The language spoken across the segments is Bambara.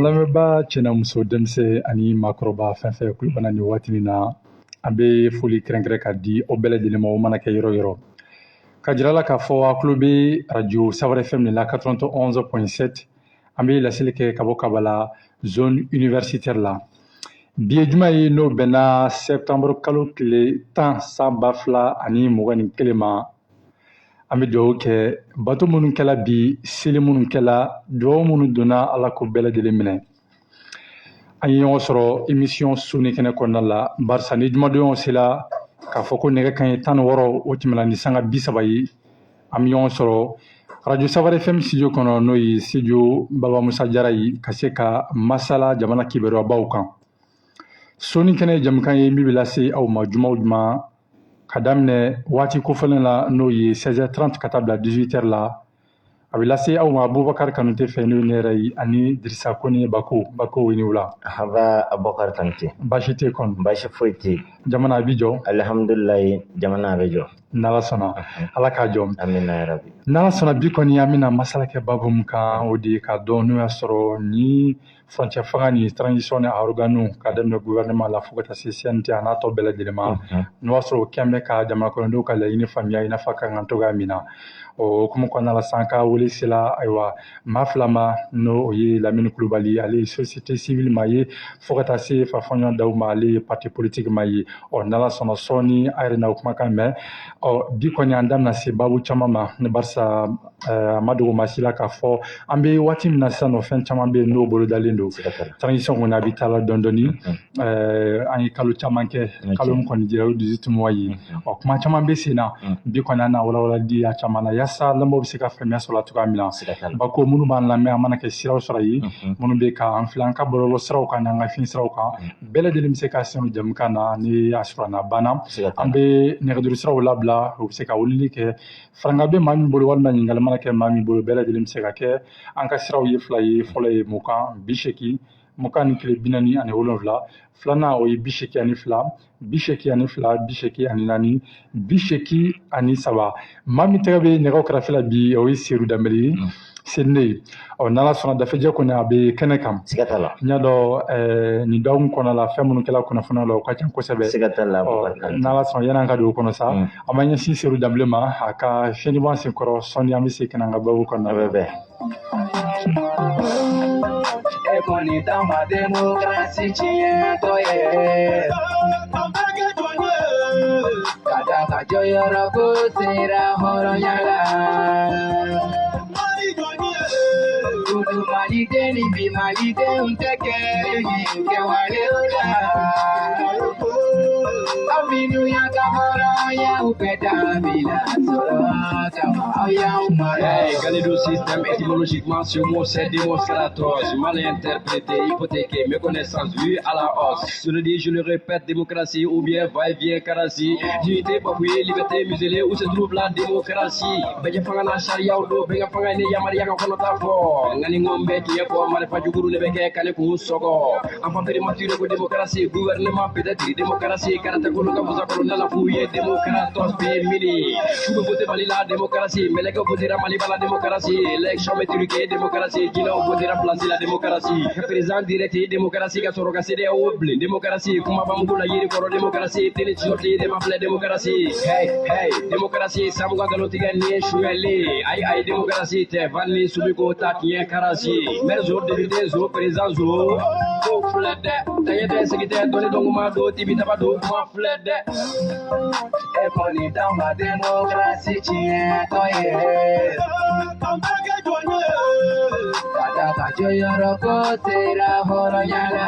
lamɛnba cɛ n'a muso denmisɛn ani maakɔrɔba fɛn fɛn kulo bana ni waati in na an bɛ foli kɛrɛnkɛrɛn ka di aw bɛɛ lajɛlen ma o mana kɛ yɔrɔ yɔrɔ ka jira la k'a fɔ a kulo bɛ radio Sahara FM de la 91.7 an bɛ laseli kɛ ka bɔ Kabala zone universitaire la bi ye juma ye n'o bɛnna septembre kalo tile 10 san 2021 ma an bɛ dugawu kɛ bato minnu kɛla bi seli minnu kɛla dugawu minnu donna ala ko bɛɛ lajɛlen minɛ an ye ɲɔgɔn sɔrɔ émission suni kɛnɛ kɔnɔna la barisa ni jumadonyaw sela k'a fɔ ko nɛgɛ kanɲɛ 16 o tɛmɛna ni sanga 30 ye an bɛ ɲɔgɔn sɔrɔ radio Sahara FM studio kɔnɔ n'o ye studio Baba Musa Jara ye ka se ka masala jamana kibaruyabaw kan suni kɛnɛ jamukan ye min bɛ lase aw ma juma o juma ka daminɛ waati kofɔlen la n'o ye 16h30 ka taa bila 18h la a bɛ lase aw ma Abubakar Kanute fɛ n'o ye ne yɛrɛ ye ani Dirisa Kone Bako ni wula haba Abubakar Kanute baasi tɛ kɔni baasi foyi tɛ jamana a bɛ jɔ alhamdulilayi jamana a bɛ jɔ n'ala sɔnna ala k'a jɔ amina yarabi n'ala sɔnna bi kɔni an bɛna masala kɛ babu min kan o de ye k'a dɔn n'o y'a sɔrɔ ni furancɛ fanga ni transition ni organe ka daminɛ gouvernement la fo ka taa se CNT a n'a tɔ bɛɛ lajɛlen ma n'o y'a sɔrɔ o kɛn bɛ ka jamana kɔnɔdenw ka laɲini faamuya i n'a fɔ a ka kan cogoya min na o hukumu kɔnɔna la sisan ka wele sela ayiwa maa fila ma n'o ye Lamini Kulubali ale ye société civile ma ye fo ka taa se Fafɔɲɔgɔn Dawu ma ale ye parti politique ma ye n'ala sɔnna sɔɔni a yɛrɛ n'a kumakan mɛn bi kɔni an da bɛna se babu caman ma barisa a ma dogo maa si la k'a fɔ an bɛ waati min na sisan nɔ fɛn caman bɛ yen n'o bolodalen don transition kɔni a bɛ taa la dɔɔni dɔɔni an ye kalo caman kɛ kalo min kɔni dira o 18 mois ye kuma caman bɛ sen na bi kɔni an n'a walawalali a caman na yaasa lamɔw bɛ se ka faamuya sɔrɔ cogoya min na bako minnu b'an lamɛn an mana kɛ siraw sɔrɔ ye minnu bɛ k'an filɛ an ka bɔlɔlɔ siraw kan n'an ka fiɲɛ siraw kan bɛɛ lajɛlen bɛ se ka sɛnɛ jamukan na ni a suranna banna an bɛ nɛgɛjuru siraw labila u bɛ se ka wulili kɛ faranga bɛ maa min bolo walima ɲininkali mana kɛ maa min bolo bɛɛ lajɛlen bɛ se ka kɛ an ka siraw ye fila ye fɔlɔ ye mukan 80 mukan ni tile 47 filanan o ye 82 82 84 83 maa min tɛgɛ bɛ nɛgɛw kɛrɛfɛ la bi o ye Seru Danbele c'est ne n'ala sɔnna dafejɛ kɔni a bɛ kɛnɛ kan n y'a dɔn nin dɔgɔkun kɔnɔ la fɛn minnu kɛla kunnafoniya la o ka ca kosɛbɛ n'ala sɔnna yan'an ka don o kɔnɔ sa an b'a ɲɛsin Seru Danbele ma a ka fiɲɛni bɔ an senkɔrɔ sɔnni an bɛ se ka na an ka babu kɔnɔna Koni tamba demokrasi chiento ye Kada kajoyo roko sera horo nyala Kudu malite ni bi malite unteke Ke wale ula Aminu ya kamara ya upeda bila sora kama ya umare Gagner le système étymologiquement ce mot c'est démonstrateur mal interprété, hypothéqué, mes connaissances vues à la hausse. Je le dis, je le répète, démocratie ou bien va-et-vient carassi. Dignité, papouille, liberté, muselée, où se trouve la démocratie. Benja fangana sharia ou do, benga fangane yamari yanga konota fo. Ngani ngombe qui est fort, mare fajuguru ne beke kane ku soko. En papier mature ko démocratie, gouvernement peut-être démocratie, karata ko nga musa ko na la fouille démocratos pe mini. Vous votez bali la démocratie, mais les gars voter mali la démocratie. Élection mais truqué démocratie, qui n'a voté remplacer la démocratie. Président direct démocratie ka soro ka sede oble démocratie kuma bamugula yiri koro démocratie tele choti de maple démocratie hey démocratie samuga galotiga ni shueli ay démocratie te vanni subiko takien karasi merzo de zo président zo flede tayete sekite doni donguma do tibita bado kuma flede e koni tamba demokrasi chiento ye Kada kajoyo roko sera horo nyala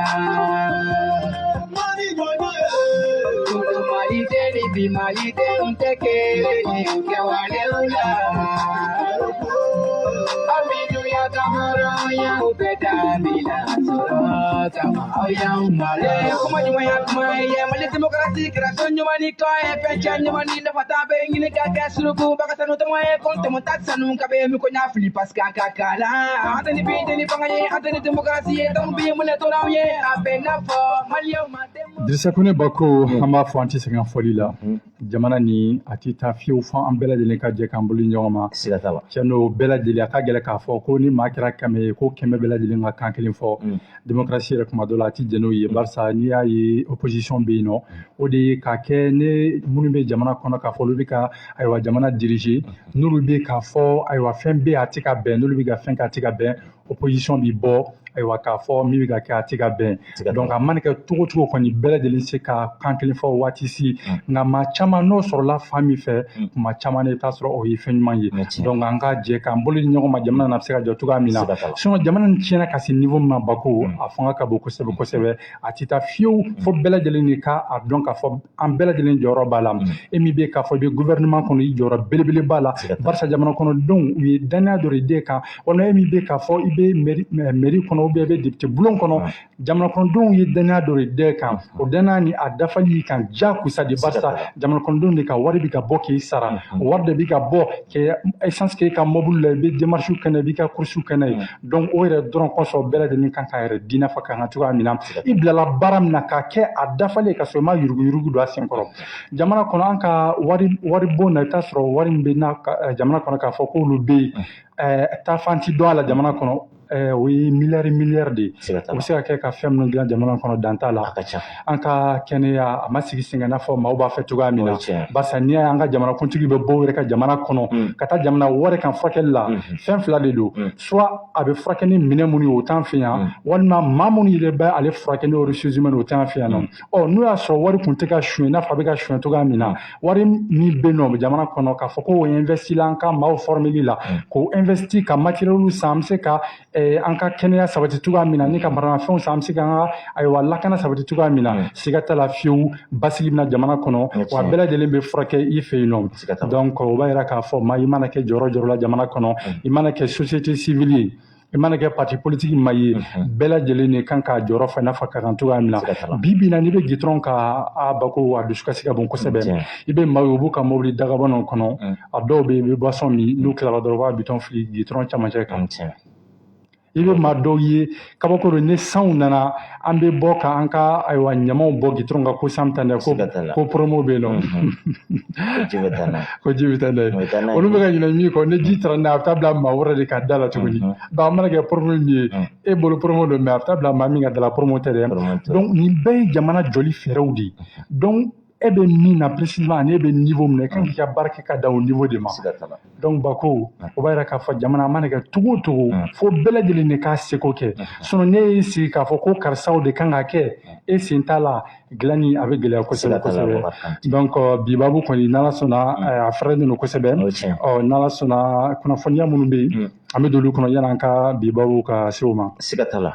Kudu malite ni bi malite unteke Ke wale ula Aminu ya kamara ya upeda bila sora kama ya umare Kuma juma ya kuma ya mali demokrasi kreasion nyuma ni kae pecha nyuma ni nafata be ngine ka kasruku bakatanu tamo e konte motatsanu kabe mi ko nya flipas ka kakala atani bi tani pangaye atani demokrasi e tam bi mule to rawie abena fo mali o mate Dirisa Kone Bako an b'a fɔ an tɛ sɛgɛn fɔli la jamana ni a tɛ taa fiyewu fɔ an bɛɛ lajɛlen ka jɛ k'an bolo ɲɔgɔn ma siga t'a la cɛ n'o bɛɛ lajɛlen a ka gɛlɛn k'a fɔ ko ni maa kɛra kɛmɛ ye ko kɛmɛ bɛɛ lajɛlen ka kan kelen fɔ démocratie yɛrɛ kuma dɔ la a tɛ jɛn n'o ye barisa n'i y'a ye opposition bɛ yen nɔ o de ye k'a kɛ ne minnu bɛ jamana kɔnɔ k'a fɔ olu bɛ ka ayiwa jamana diriger n'olu bɛ k'a fɔ ayiwa fɛn bɛ a tɛ ka bɛn n'olu bɛ ka fɛn kɛ a tɛ ka bɛn opposition bɛ bɔ ayiwa k'a fɔ min bɛ ka kɛ a tɛ ka bɛn donc a mana kɛ cogo cogo kɔni bɛɛ lajɛlen se ka kan kelen fɔ waati si nka maa caman n'o sɔrɔla fan min fɛ tuma caman i bɛ taa sɔrɔ o ye fɛn ɲuman ye donc an ka jɛ k'an bolo di ɲɔgɔn ma jamana na bɛ se ka jɔ cogoya min na sinon jamana nin tiɲɛna ka se niveau min ma Bako a fanga ka bon kosɛbɛ kosɛbɛ a tɛ taa fiyewu fo bɛɛ lajɛlen de k'a dɔn k'a fɔ an bɛɛ lajɛlen jɔyɔrɔ b'a la e min bɛ k'a fɔ i bɛ gouvernement kɔnɔ i jɔyɔrɔ belebele b'a la barisa jamana kɔnɔdenw u ye danaya dɔ de d'e kan walima e min bɛ k'a fɔ i bɛ mairie kɔnɔ ou bien i bɛ député bulon kɔnɔ jamana kɔnɔdenw ye danaya dɔ de d'e kan o danaya ni a dafali kan diyagosa de barisa jamana kɔnɔdenw de ka wari bɛ ka bɔ k'i sara o wari de bɛ ka bɔ k'e essence k'e ka mobile la i bɛ démarche kɛ n'a ye i b'i ka course kɛ n'a ye donc o yɛrɛ dɔrɔn kɔsɔn bɛɛ lajɛlen kan k'a yɛrɛ di nafa kan cogoya min na i bilala baara min na k'a kɛ a dafalen ka sɔrɔ i ma yuruguyurugu don a senkɔrɔ jamana kɔnɔ an ka wari bon na i bɛ taa sɔrɔ wari min bɛ na jamana kɔnɔ k'a fɔ k'olu bɛ yen taafan ti dɔn a la jamana kɔnɔ o ye miliyari de ye o bɛ se ka kɛ ka fɛn minnu dilan jamana kɔnɔ dan t'a la an ka kɛnɛya a ma sigi sen kan i n'a fɔ maaw b'a fɛ cogoya min na barisa n'i y'a ye an ka jamanakuntigi bɛ bɔ u yɛrɛ ka jamana kɔnɔ ka taa jamana wɛrɛ kan furakɛli la fɛn fila de don soit a bɛ furakɛ ni minɛn minnu ye o t'an fɛ yan walima maa minnu yɛrɛ bɛ ale furakɛ ni ressources humaines o t'an fɛ yan nɔ n'o y'a sɔrɔ wari kun tɛ ka suɲɛ i n'a fɔ a bɛ ka suɲɛ cogoya min na wari min bɛ yen nɔ jamana kɔnɔ k'a fɔ ko o investi la an ka maaw formeli la k'o investi ka matériel san an bɛ se ka an ka kɛnɛya sabati cogoya min na ni ka maramafɛnw san an bɛ se ka an ka ayiwa lakana sabati cogoya min na siga t'a la fiyewu basigi bɛna jamana kɔnɔ wa bɛɛ lajɛlen bɛ furakɛ i fɛ yen nɔ donc o b'a yira k'a fɔ maa i mana kɛ jɔyɔrɔ la jamana kɔnɔ i mana kɛ société civile ye i mana kɛ parti politique ma ye bɛɛ lajɛlen de kan k'a jɔyɔrɔ fa i n'a fɔ ka kan cogoya min na bi bi na n'i bɛ gitɔrɔn ka Bako a dusukasi ka bon kosɛbɛ i bɛ maaw ye u b'u ka mobili dagabanaw kɔnɔ a dɔw bɛ yen i bɛ boisson min n'u tilala dɔrɔn u b'a bitɔn fili gitɔrɔn camancɛ kan i bɛ maa dɔw ye kabako don ni sanw nana an bɛ bɔ ka an ka ayiwa ɲamaw bɔ gitɔrɔn kan ko san bɛ taa n'a ye ko promo bɛ yen nɔ ko ji bɛ taa n'a ye olu bɛ ka ɲinɛ min kɔ ni ji taara n'a ye a bɛ taa bila maa wɛrɛ de ka da la tuguni a mana kɛ promo min ye e bolo promo don mais a bɛ taa bila maa min ka da la promo tɛ dɛ donc nin bɛɛ ye jamana jɔli fɛɛrɛw de ye donc e bɛ min na précisément ani e bɛ niveau min na i kan k'i ka baara kɛ ka dan o niveau de ma donc Bako o b'a yira k'a fɔ jamana a mana kɛ cogo o cogo fo bɛɛ lajɛlen de k'a seko kɛ sinon ne y'i sigi k'a fɔ ko karisaw de kan ka kɛ e sen t'a la dilanni a bɛ gɛlɛya kosɛbɛ kosɛbɛ donc bi baabu kɔni n'Ala sɔnna a fɛrɛlen don kosɛbɛ n'Ala sɔnna kunnafoniya minnu bɛ yen an bɛ don olu kɔnɔ yanni an ka bi baabu ka se o ma siga t'a la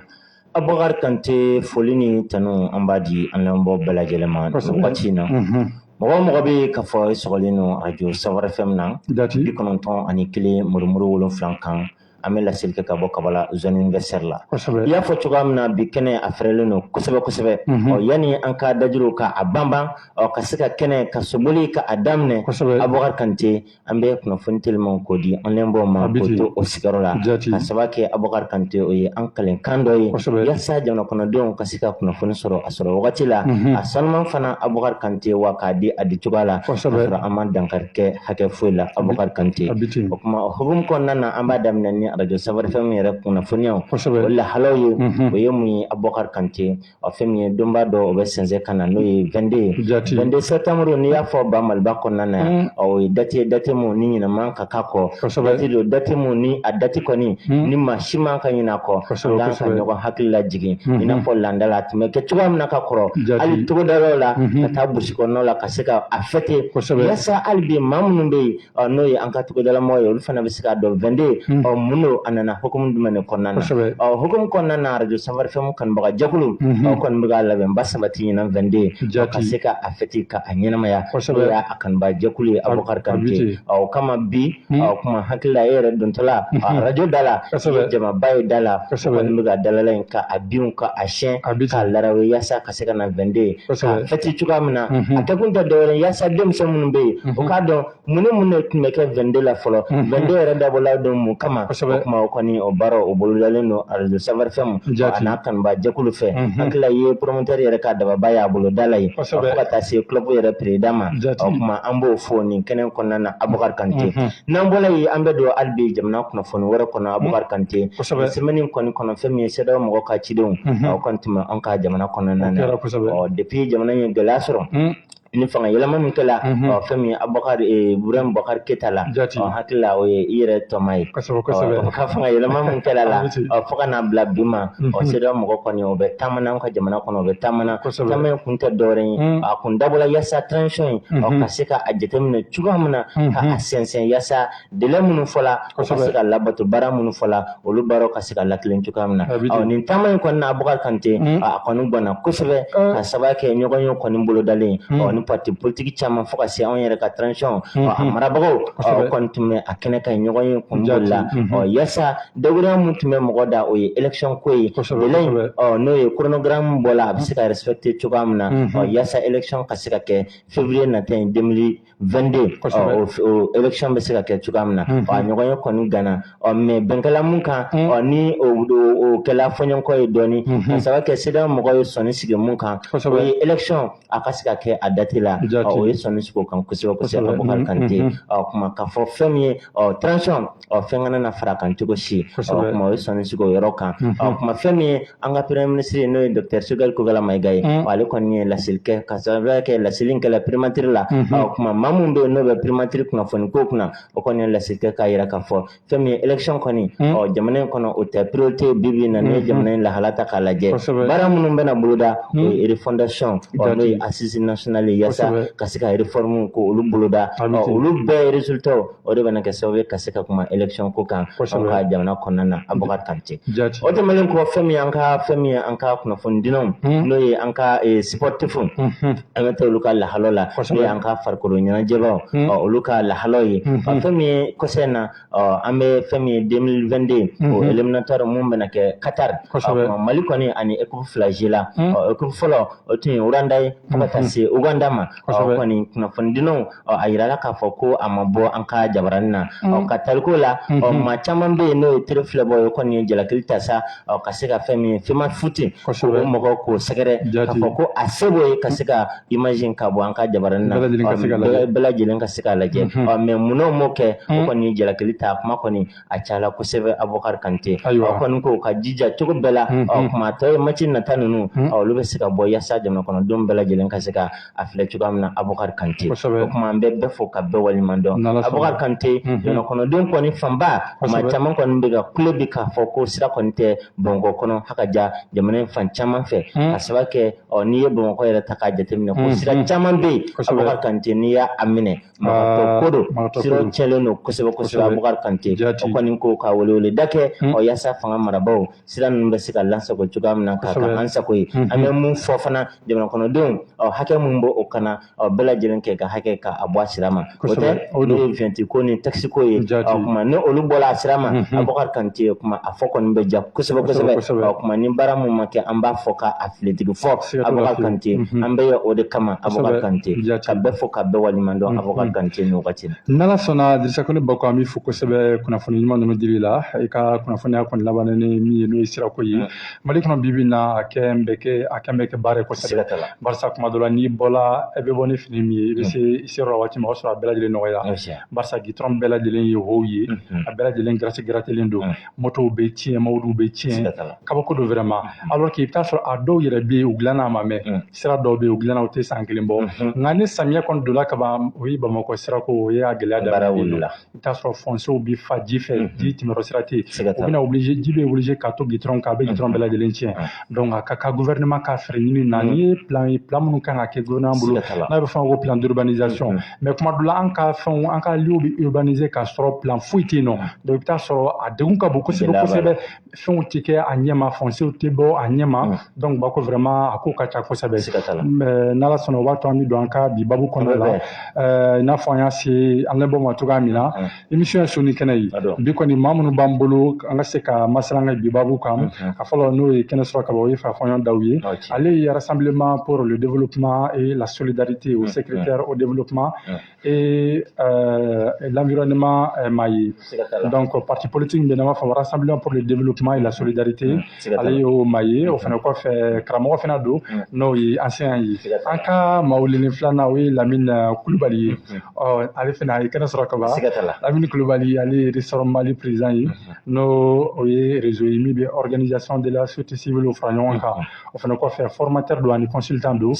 Abubakar Kante foli ni tanu an b'a di an lamɛnbaaw bɛɛ lajɛlen ma wagati in na mɔgɔ mɔgɔ bɛ ka fɔ i sɔgɔlen don radio Safari FM na 91 murumuru 7 kan an bɛ laseli kɛ ka bɔ Kabala zone universitaire la i y'a fɔ cogoya min na bi kɛnɛ a fɛrɛlen don kosɛbɛ kosɛbɛ yanni an ka dajiru ka a banban ka se ka kɛnɛ ka soboli ka a daminɛ Abubakar Kante an bɛ kunnafoni teliman k'o di an lamɛnbaaw ma k'o to o sigiyɔrɔ la ka sababu kɛ Abubakar Kante o ye an kalenkan dɔ ye yaasa jamana kɔnɔdenw ka se ka kunnafoni sɔrɔ a sɔrɔ wagati la a sanuman fana Abubakar Kante wa k'a di a di cogoya la ka sɔrɔ an ma dankari kɛ hakɛ foyi la Abubakar Kante o kuma o hukumu kɔnɔna na an b'a daminɛ ni radio Safari FM yɛrɛ kunnafoniyaw o lahalaw ye o ye mun ye Abubakar Kante o fɛn min ye donba dɔ o bɛ sɛnsɛn ka na n'o ye 22 septembre n'i y'a fɔ ba Maliba kɔnɔna na o ye date mun ni ɲinɛman ka k'a kɔ date don date mun ni a date kɔni ni maa si man ka ɲinɛ a kɔ dan ka ɲɔgɔn hakili la jigin i n'a fɔ landa la a tun bɛ kɛ cogoya min na ka kɔrɔ hali togodalaw la ka taa burusi kɔnɔnaw la ka se ka a fêter yaasa hali bi maa minnu bɛ yen n'o ye an ka togodalamɔgɔw ye olu fana bɛ se k'a dɔn 22 mun do a nana hukumu jumɛn de kɔnɔna na hukumu kɔnɔna na radio Safari FM kanubaga jɛkulu aw kɔni bɛ k'a labɛn ba sabati ɲinan 22 ka se ka a fêter ka a ɲɛnamaya o y'a a kanubaga jɛkulu ye Abubakar Kante o kama bi kuma hakili la e yɛrɛ dontɔla radio da la jamaba ye da la o kɔni bɛ ka dalala in ka a binw ka a siyɛn k'a larawe yaasa ka se ka na 22 ka fêter cogoya min na a kɛkun tɛ dɔwɛrɛ yaasa denmisɛn minnu bɛ yen o k'a dɔn mun ni mun de tun bɛ kɛ 22 la fɔlɔ 22 yɛrɛ dabɔla don mun kama kuma o kɔni o baara o bolodalen don radio Savar FM ana kanba jɛkulu fɛ hakila ye promoteur yɛrɛ ka dababa y'a bolo dala ye fo ka taa se club yɛrɛ président ma o kuma an b'o fɔ nin kɛnɛ kɔnɔna na Abubakar Kante n'an bɔla yen an bɛ don hali bi jamana kunnafoni wɛrɛ kɔnɔ Abubakar Kante semaine kɔni kɔnɔ fɛn min ye CEDEAO mɔgɔ ka cidenw o kɔni tun bɛ an ka jamana kɔnɔna na depuis jamana ye gɛlɛya sɔrɔ ni fanga yɛlɛma min kɛla fɛn min Abubakar Burama Bubakar Keita la hakila o ye i yɛrɛ tɔma ye ka fanga yɛlɛma min kɛla la fo ka n'a bila bi ma CEDEAO mɔgɔ kɔni o bɛ taamana an ka jamana kɔnɔ o bɛ taamana in kun tɛ dɔwɛrɛ ye a kun dabɔla yaasa transition ye ka se ka a jateminɛ cogoya min na ka a sɛnsɛn yaasa délai minnu fɔla o ka se ka labato baara minnu fɔla olu baaraw ka se ka lakilen cogoya min na nin taama in kɔni na Abubakar Kante a kɔni ganna kosɛbɛ ka sababu kɛ ɲɔgɔn ye kɔni bolodalen ni parti politique caman fo ka se anw yɛrɛ ka transition a marabagaw kɔni tun bɛ a kɛnɛ ka ɲɔgɔn ye kun boli la yaasa dawuriya mun tun bɛ mɔgɔ da o ye élection ko ye délai n'o ye chronogramme bɔla a bɛ se ka respecter cogoya min na yaasa élection ka se ka kɛ février nata in 2022 o élection bɛ se ka kɛ cogoya min na a ɲɔgɔn ye kɔni ganna mais bɛnkɛla mun kan ni o kɛla fɔɲɔgɔnkɔ ye dɔɔni ka sababu kɛ CEDEAO mɔgɔw ye sɔnni sigi mun kan o ye élection a ka se ka kɛ a date la o ye sɔnni sigi o kan kosɛbɛ kosɛbɛ Abubakar Kante kuma ka fɔ fɛn min ye transition fɛn kana na fara kan cogo si kuma o ye sɔnni sigi o yɔrɔ kan kuma fɛn min ye an ka premier ministre n'o ye Dr Sogɛl Kogala Mayiga ye ale kɔni ye laseli kɛ ka sababu kɛ laseli kɛla primature la kuma maa mun bɛ yen n'o bɛ primature kunnafoni ko kunna o kɔni ye laseli kɛ k'a yira k'a fɔ fɛn min ye élection kɔni jamana in kɔnɔ o tɛ priorité bibi na ne jamana in lahala ta k'a lajɛ baara minnu bɛna boloda o ye refondation n'o ye assise nationale yaasa ka se ka réforme ko olu boloda olu bɛɛ résultat o de bɛna kɛ sababu ye ka se ka kuma élection ko kan an ka jamana kɔnɔna na Abubakar Kante o tɛmɛnen kɔ fɛn min an ka kunnafoni dinaw n'o ye an ka sportif an bɛ taa olu ka lahalo la n'o ye an ka farikolo ɲɛnajɛbaw olu ka lahalo ye fɛn min ye kɔsɛ in na an bɛ fɛn min ye 2022 o éliminatoire mun bɛna kɛ Qatar Mali kɔni ani équipe fila jela équipe fɔlɔ o tun ye Rwanda ye fo ka taa se Uganda ma kɔni kunnafoni dinaw a yirala k'a fɔ ko a ma bɔ an ka jabaranin na ka tariko la maa caman bɛ yen n'o ye tere filɛbɔ ye kɔni ye jalakili ta sa ka se ka fɛn min ye FEMA foot o mɔgɔ k'o sɛgɛrɛ k'a fɔ ko a se b'o ye ka se ka image ka bɔ an ka jabaranin na bɛɛ lajɛlen ka se k'a lajɛ mais munna m'o kɛ o kɔni ye jalakili ta kuma kɔni a cayala kosɛbɛ Abubakar Kante o kɔni ko ka jija cogo bɛɛ la kuma tɔ ye match nata ninnu olu bɛ se ka bɔ yaasa jamana kɔnɔdenw bɛɛ lajɛlen ka se ka a filɛ cogoya min na Abubakar Kante o kuma an bɛ bɛɛ fo ka bɛɛ waliɲuman dɔn Abubakar Kante jamana kɔnɔdenw kɔni fanba maa caman kɔni bɛ ka kule bi k'a fɔ ko sira kɔni tɛ Bamakɔ kɔnɔ hakaja jamana in fan caman fɛ ka sababu kɛ n'i ye Bamakɔ yɛrɛ ta k'a jateminɛ ko sira caman bɛ yen Abubakar Kante n'i y'a minɛ ko don sira cɛnlen don kosɛbɛ kosɛbɛ Abubakar Kante o kɔni ko ka wele da kɛ yaasa fanga marabaw sira ninnu bɛ se ka lasago cogoya min na k'a ka an sago ye an bɛ mun fɔ fana jamana kɔnɔdenw hakɛ mun bɔ o kana bɛɛ lajɛlen kɛ ka hakɛ ka a bɔ a sira ma o tɛ n'o ye vɛnti ko ni taxi ko ye kuma ni olu bɔla a sira ma Abubakar Kante kuma a fɔ kɔni bɛ ja kosɛbɛ kosɛbɛ kuma ni baara mun ma kɛ an b'a fɔ k'a filetigi fɔ Abubakar Kante an bɛ ye o de kama Abubakar Kante ka bɛɛ fɔ ka bɛɛ waliɲuman dɔn Abubakar Kante ni wagati la n'Ala sɔnna Dirisa Kone Bako an b'i fo kosɛbɛ kunnafoni ɲuman ninnu dili la i ka kunnafoniya kɔni laban ni min ye n'o ye sirako ye Mali kɔnɔ bi bi na a kɛn bɛ kɛ baara ye kosɛbɛ barisa kuma dɔ la n'i bɔla e bɛ bɔ ni fini min ye i bɛ se i seyɔrɔ waati ma o sɔrɔ a bɛɛ lajɛlen nɔgɔya barisa gitɔrɔn bɛɛ lajɛlen ye how ye a bɛɛ lajɛlen gratelen don motow bɛ tiɲɛ mawudiw bɛ tiɲɛ kabako don vraiment alors que i bɛ taa sɔrɔ a dɔw yɛrɛ bɛ yen u dilanna a ma mɛn sira dɔw bɛ yen u dilanna u tɛ san kelen bɔ nka ni samiyɛ kɔni donna kaban o ye Bamakɔ sirako o ye a gɛlɛya daminɛ ye i bɛ taa sɔrɔ foncéw bɛ fa ji fɛ ji tɛmɛyɔrɔ sira tɛ yen u bɛna obligé ji bɛ obligé ka to gitɔrɔn kan a bɛ gitɔrɔn bɛɛ lajɛlen tiɲɛ donc a ka kan gouvernement ka fɛɛrɛ ɲini na n'i ye plan minnu kan ka kɛ gouvernement bolo n'a bɛ fɔ ko plan d'urbanisation mais kuma dɔ la an ka fɛnw an ka lieux bɛ urbaniser ka sɔrɔ plan foyi tɛ yen nɔ donc i bɛ taa sɔrɔ a degun ka bon kosɛbɛ kosɛbɛ fɛnw tɛ kɛ a ɲɛma foncéw tɛ bɔ a ɲɛma donc Bako vraiment a ko ka ca kosɛbɛ mais n'Ala sɔnna o b'a to an bɛ don an ka bi babu kɔnɔna la i n'a fɔ an y'a se an lamɛnbaaw ma cogoya min na émission ye soni kɛnɛ ye bi kɔni maa minnu b'an bolo an ka se ka masala an ka bi babu kan a fɔlɔ n'o ye kɛnɛ sɔrɔ ka bɔ o ye Fafɔɲɔn Dawu ye ale ye rassemblement pour le développement et la solidarité, au secrétaire au développement et l'environnement Maï. Donc, parti politique, bien Rassemblement pour le développement et la solidarité, allez au Maï, au Fanakof, Kramo Fenado, no, ancien yi. Anka Maoulini Flanaoui, Lamine Koulibaly, allez Fenaï, Kenas Rakaba, Lamine Koulibaly, allez restaurant Mali président, no, réseau IMI, organisation de la société civile au Franonka, au Fanakof, formateur douane, consultant d'eau,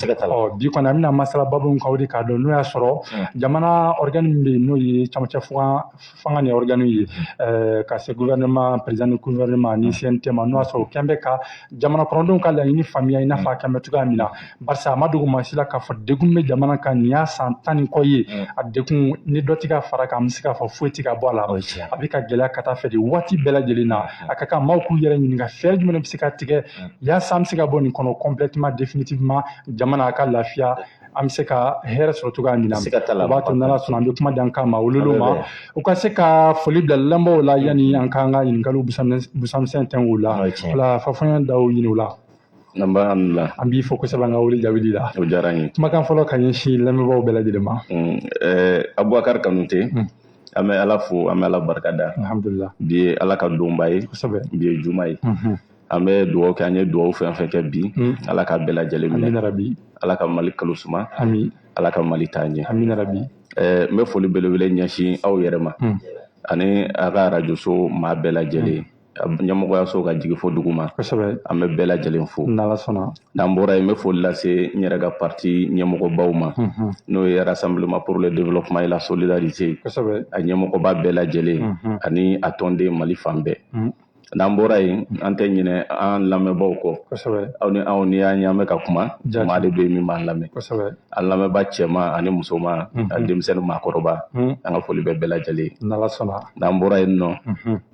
du qu'on a mis en Masala Babou Kaudi Kado, nous à Soro, Jamana organisé, nous y Chamachafouan, Fangani organisé, car ce gouvernement, président du gouvernement, ni CNT, Manoaso, Kembeka, Jamana Prondon Kala, une famille, une affaire, Kametugamina, Barça Amadou Masila, Kafa, Degume, Jamana Kania, Santani Koye, à Dekun, Nidotika Faraka, Msika, for Fuetika Bola, avec Agela Katafe, Wati Bella Gelina, Akaka Mauku Yeringa, Ferdi, Psychiatrique, Ya Samsika Boni, complètement, définitivement, Jamana Kalafia. Am se ka hɛrɛ sɔrɔ cogoya min na o b'a to n'Ala sɔnna an bɛ kuma di an kan ma olu ma u ka se ka foli bila lamɛnbaaw la yanni an k'an ka ɲininkaliw busamisɛn tɛn o la wala Fafɔɲɛ daw ɲini o la an b'i fɔ kosɛbɛ an ka wuli jaabili la o diyara n ye kumakan fɔlɔ ka ɲɛsin lamɛnbaaw bɛɛ lajɛlen ma Abubakar Kanute an bɛ Ala fo an bɛ Ala barikada alhamdulillah bi ye Ala ka donba ye bi ye juma ye an bɛ dugawu kɛ an ye dugawu fɛn fɛn kɛ bi Ala ka bɛɛ lajɛlen minɛ Ala ka Mali kalo suma Ala ka Mali taa ɲɛ n bɛ foli belebele ɲɛsin aw yɛrɛ ma ani a ka radio so maa bɛɛ lajɛlen ɲɛmɔgɔyaso ka jigi fo dugu ma an bɛ bɛɛ lajɛlen fo n'an bɔra yen n bɛ foli lase n yɛrɛ ka parti ɲɛmɔgɔbaw ma n'o ye Rassemblement pour le développement et la solidarité a ɲɛmɔgɔba bɛɛ lajɛlen ani a tɔnden Mali fan bɛɛ n'an bɔra yen an tɛ ɲinɛ an lamɛnbaaw kɔ aw ni anw ni y'an ɲamɛ ka kuma maa de bɛ yen min b'an lamɛn an lamɛnba cɛma ani musoma a denmisɛnnin maakɔrɔba an ka foli bɛ bɛɛ lajɛlen n'an bɔra yen nɔ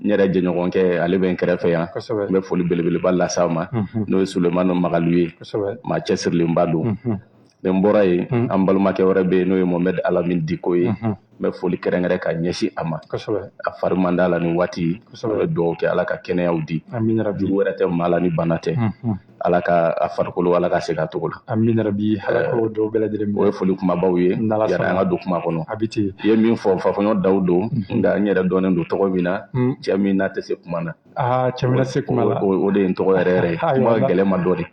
n yɛrɛ jɛɲɔgɔnkɛ ale bɛ n kɛrɛfɛ yan n bɛ foli belebeleba lase aw ma n'o ye Sulemani Magalu ye maa cɛsirilenba don n bɔra yen an balimakɛ wɛrɛ bɛ yen n'o ye Mohamed Alamin Diko ye n bɛ foli kɛrɛnkɛrɛn ka ɲɛsin a ma a fari man d'a la ni waati n bɛ dugawu kɛ Ala ka kɛnɛyaw di jugu wɛrɛ tɛ maa la ni bana tɛ Ala ka a farikolo Ala ka se ka togo la o ye foli kumabaw ye yani an ka don kuma kɔnɔ i ye min fɔ Fafɔɲɔ daw don nka n yɛrɛ dɔnnen don tɔgɔ min na cɛ min n'a tɛ se kuma na o de ye n tɔgɔ yɛrɛ yɛrɛ ye kuma gɛlɛn ma dɔ de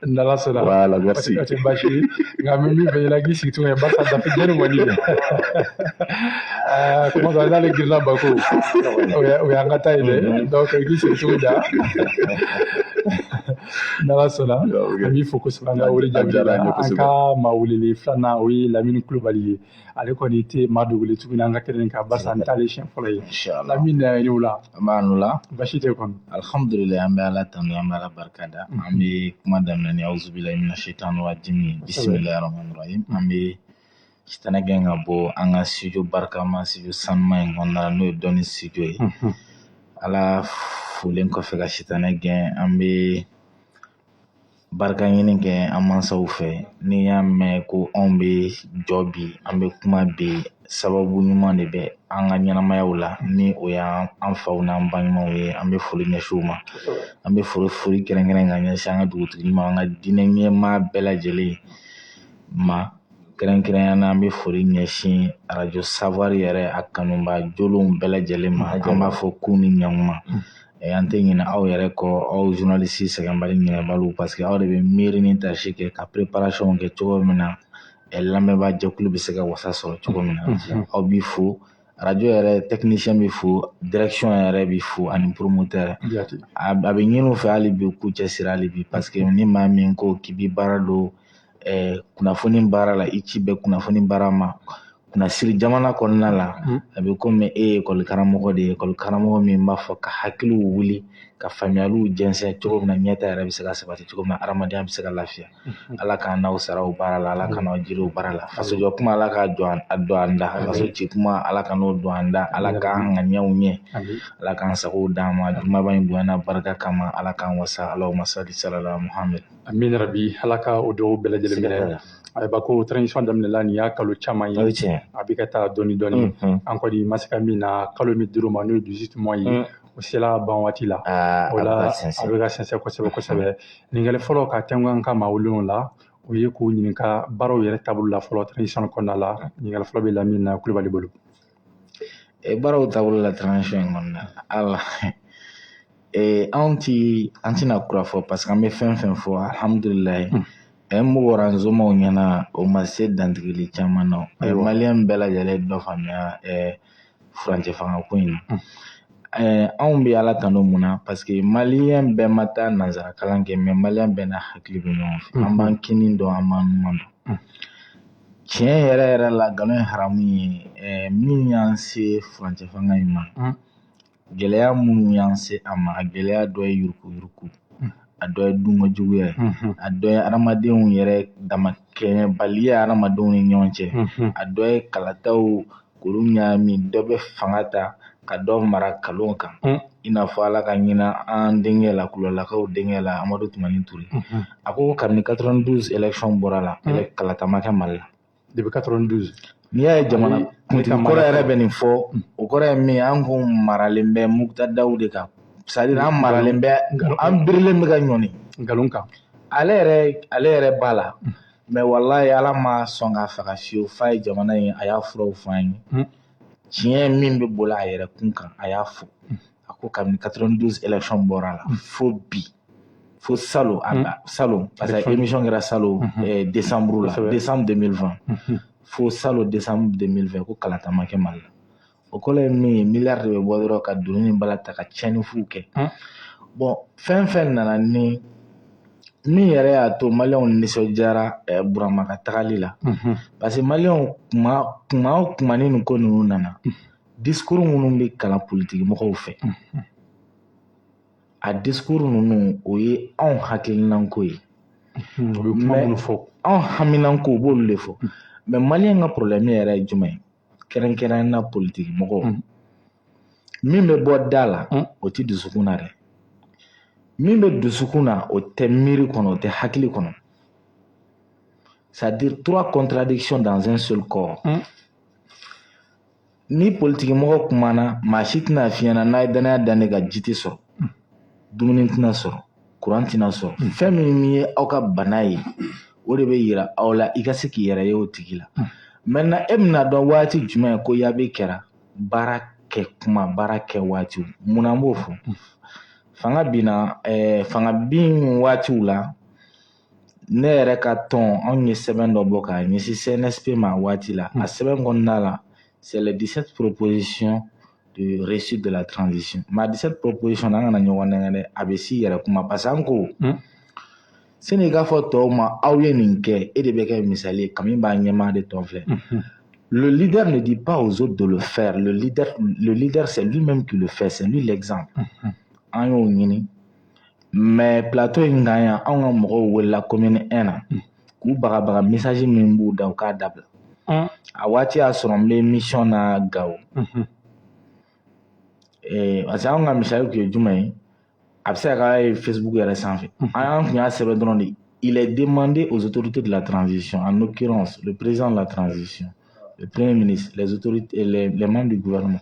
voilà merci nka min bɛ yɛlɛ k'i sigi tuguni barisa dafe jɛni kɔni kuma dɔ n'ale girinna bako o y'an ka taa ye dɛ donc k'i sigi cogo da n'Ala sɔnna an b'i fo kosɛbɛ an ka wele jaabi la an ka maa weleli filanan o ye Lamine Kulubali ye ale kɔni tɛ maa dogoli tuguni an ka kɛnɛ kan barisa an t'ale siɲɛ fɔlɔ ye Lamine i ni wula an b'a nu la basi tɛ kɔni alhamdulillah an bɛ Ala tanu an bɛ Ala barikada an bɛ kuma daminɛ ni auzubillahi mina shaitani rajim bismillahir rahmanir rahim an bɛ sitanɛ gɛn ka bɔ an ka studio barikama studio sanuma in kɔnɔna la n'o ye dɔnni studio ye Ala folen kɔfɛ ka sitanɛ gɛn an bɛ barika ɲini kɛ an mansaw fɛ ni y'a mɛn ko anw bɛ jɔ bi an bɛ kuma bi sababu ɲuman de bɛ an ka ɲɛnamayaw la ni o y'an faw n'an baɲumanw ye an bɛ foli ɲɛsin u ma an bɛ foli kɛrɛnkɛrɛn ka ɲɛsin an ka dugutigi ma an ka diinɛ ɲɛmaa bɛɛ lajɛlen ma kɛrɛnkɛrɛnnenya la an bɛ foli ɲɛsin radio savoir yɛrɛ a kanuba jolenw bɛɛ lajɛlen ma an b'a fɔ k'u ni ɲankuma an tɛ ɲinɛ aw yɛrɛ kɔ aw journaliste sɛgɛnbali ɲinɛbaliw parce que aw de bɛ miiri ni tasi kɛ ka préparation kɛ cogo min na lamɛnbaa jɛkulu bɛ se ka wasa sɔrɔ cogo min na aw b'i fo radio yɛrɛ technicien b'i fo direction yɛrɛ b'i fo ani promoteur a bɛ ɲini u fɛ hali bi k'u cɛsiri hali bi parce que ni maa min ko k'i bɛ baara don kunnafoni baara la i ci bɛ kunnafoni baara ma kunnasiri jamana kɔnɔna la a bɛ komi e ye école karamɔgɔ de ye école karamɔgɔ min b'a fɔ ka hakiliw wuli ka faamuyaliw jɛnsɛn cogo min na ɲɛta yɛrɛ bɛ se ka sabati cogo min na adamadenya bɛ se ka lafiya Ala k'an n'aw sara o baara la Ala k'an n'aw jiri o baara la fasojɔ kuma Ala k'a don an da faso ci kuma Ala ka n'o don an da Ala k'an ŋaniyaw ɲɛ Ala k'an sagow d'an ma jumaba in bonyana barika kama Ala k'an wasa Allahumma salli ala Muhammad amin rabi Ala ka o dɔw bɛɛ lajɛlen minɛ ayiwa ko transition daminɛla nin y'a kalo caman ye a bɛ ka taa dɔɔni dɔɔni an kɔni ma se ka min na kalo min dir'u ma n'o ye 18 mois ye o sera ban waati la o la a bɛ ka sɛnsɛn kosɛbɛ kosɛbɛ nin kɛlen fɔlɔ ka tɛnku an ka maa welenw la o ye k'u ɲininka baaraw yɛrɛ taabolo la fɔlɔ transition kɔnɔna la ɲininkali fɔlɔ bɛ Lamini Kulibali bolo. Baaraw taabolo la transition kɔnɔna la ala an tɛna kura fɔ parce que an bɛ fɛn fɛn fɔ alhamdulilayi mɔgɔ ranzomaw ɲɛna o ma se dantigili caman na maliyɛn bɛɛ lajɛlen dɔ faamuya furancɛ fanga ko in na anw bɛ ala tanu mun na parce que maliyɛn bɛɛ ma taa nanzara kalan kɛ mais maliyɛn bɛɛ n'a hakili bɛ ɲɔgɔn fɛ an b'an kini dɔn an b'an numan dɔn tiɲɛ yɛrɛ yɛrɛ la nkalon ye haramu ye min y'an se furancɛ fanga in ma gɛlɛya minnu y'an se a ma a gɛlɛya dɔ ye yuruku a dɔ ye dunkojuguya ye a dɔ ye adamadenw yɛrɛ damakɛɲɛbaliya ye adamadenw ni ɲɔgɔn cɛ a dɔ ye kalataw k'olu ɲagami dɔ bɛ fanga ta ka dɔ mara kalon kan i n'a fɔ ala ka ɲina an denkɛ la kulɔlakaw denkɛ la Amadu Tumani Ture a ko kabini 92 élection bɔra la kalata ma kɛ Mali la depuis 92 n'i y'a ye jamana kuntigi kɔrɔ yɛrɛ bɛ nin fɔ o kɔrɔ ye min an ko maralen bɛ Mukutadaw de kan c'est-à-dire an maralen bɛ an birilen bɛ ka ɲɔni nkalon kan ale yɛrɛ b'a la mais wallahi ala ma sɔn k'a faga fiyewu f'a ye jamana in a y'a furaw fɔ an ye tiɲɛ min bɛ boli a yɛrɛ kun kan a y'a fɔ a ko kabini 92 élection bɔra la fo bi fo salon parce que émission kɛra salon décembre 2020 fo salon décembre 2020 ko kalata ma kɛ Mali la o kɔrɔ ye min ye miliyari de bɛ bɔ dɔrɔn ka donni ni bala ta ka tiɲɛnifuw kɛ bon fɛn nana ni min yɛrɛ y'a to maliyɛnw nisɔndiyara Burama ka tagali la parce que maliyɛnw kuma ni nin ko ninnu nana discours minnu bɛ kalan politiki mɔgɔw fɛ a discours ninnu o ye anw hakilinanko ye anw haminanko u b'olu de fɔ mais maliyɛn ka problème yɛrɛ ye jumɛn ye kɛrɛnkɛrɛnnena politiki mɔgɔw min bɛ bɔ da la o tɛ dusukun na dɛ min bɛ dusukun na o tɛ miiri kɔnɔ o tɛ hakili kɔnɔ c'est-à-dire 3 contradictions dans un seul corps ni politiki mɔgɔ kumana maa si tɛna f'i ɲɛna n'a ye danaya da ne ka ji tɛ sɔrɔ dumuni tɛna sɔrɔ courant tɛna sɔrɔ fɛn min ye aw ka bana ye o de bɛ yira aw la i ka se k'i yɛrɛ ye o tigi la maintenant e bɛna dɔn waati jumɛn ko yaabi kɛra baara kɛ waatiw mun an b'o fɔ fanga bin waatiw la ne yɛrɛ ka tɔn anw ye sɛbɛn dɔ bɔ k'a ɲɛsin CNSP ma waati la a sɛbɛn kɔnɔna la c'est les 17 propositions de réussite de la transition ma 17 propositions an kana ɲɔgɔn nɛgɛ dɛ a bɛ si yɛrɛ kuma parce que an ko sani k'a fɔ tɔw ma aw ye nin kɛ e de bɛ kɛ misali ye Kami b'a ɲɛmaa de tɔn filɛ le leader ne dit pas aux autres de le faire le leader c'est lui-même qui le fait c'est lui l'exemple an y'o ɲini mais plateau in kan yan anw ka mɔgɔw welela commune 1 na k'u bagabaga message min b'u da u k'a dabila a waati y'a sɔrɔ n bɛ mission na Gawo parce que anw ka misali tun ye jumɛn ye a bɛ se ka k'a ye Facebook yɛrɛ sanfɛ an tun y'a sɛbɛn dɔrɔn de il est demandé aux autorités de la transition en l'occurrence le président de la transition le premier ministre les autorités les membres du gouvernement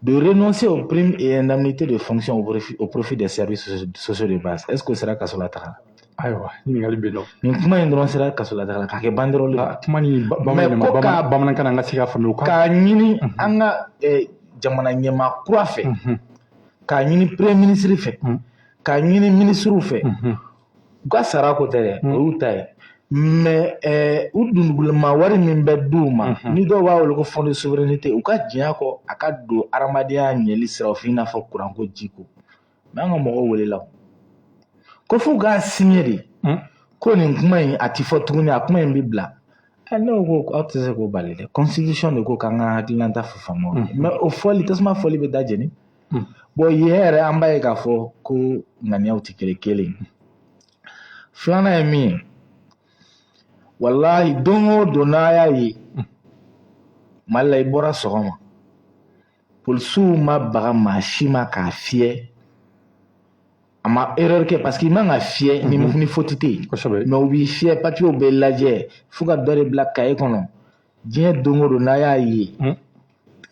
de renoncer aux primes et indemnités de fonction au profit des services sociaux de base. Est-ce que ce sera kaso la taga? Ayiwa, ɲininkali bɛ dɔn. Nin kuma in dɔrɔn sera kaso la taga la k'a kɛ banderole la. Kuma ni bamanankan an ka se ka faamuya. K'a ɲini an ka jamana ɲɛmaa kura fɛ, k'a ɲini premier ministre fɛ, k'a ɲini ministrew fɛ, u ka sara ko tɛ dɛ, o y'u ta ye. Mais u dundugulama wari min bɛ d'u ma ni dɔw b'a wele ko fond de souveraineté u ka diɲɛ kɔ a ka don adamadenya ɲɛli siraw fɛ i n'a fɔ courant ko ji ko mais an ka mɔgɔw welela ko f'u k'a signé de ko nin kuma in a ti fɔ tuguni a kuma in bɛ bila ne ko aw tɛ se k'o bali dɛ constitution de ko k'an ka hakilinata fɔ faamu mais o fɔli tasuma fɔli bɛ da jɛni bon yen yɛrɛ an b'a ye k'a fɔ ko ŋaniyaw tɛ kelen filanan ye min ye wallahi don o don n'a y'a ye Mali la i bɔra sɔgɔma polisiw ma baga maa si ma k'a fiyɛ a ma erreur kɛ parce que i man ka fiyɛ ni faute tɛ yen mais u b'i fiyɛ papiyew bɛ lajɛ fo ka dɔ de bila cahier kɔnɔ diɲɛ don o don n'a y'a ye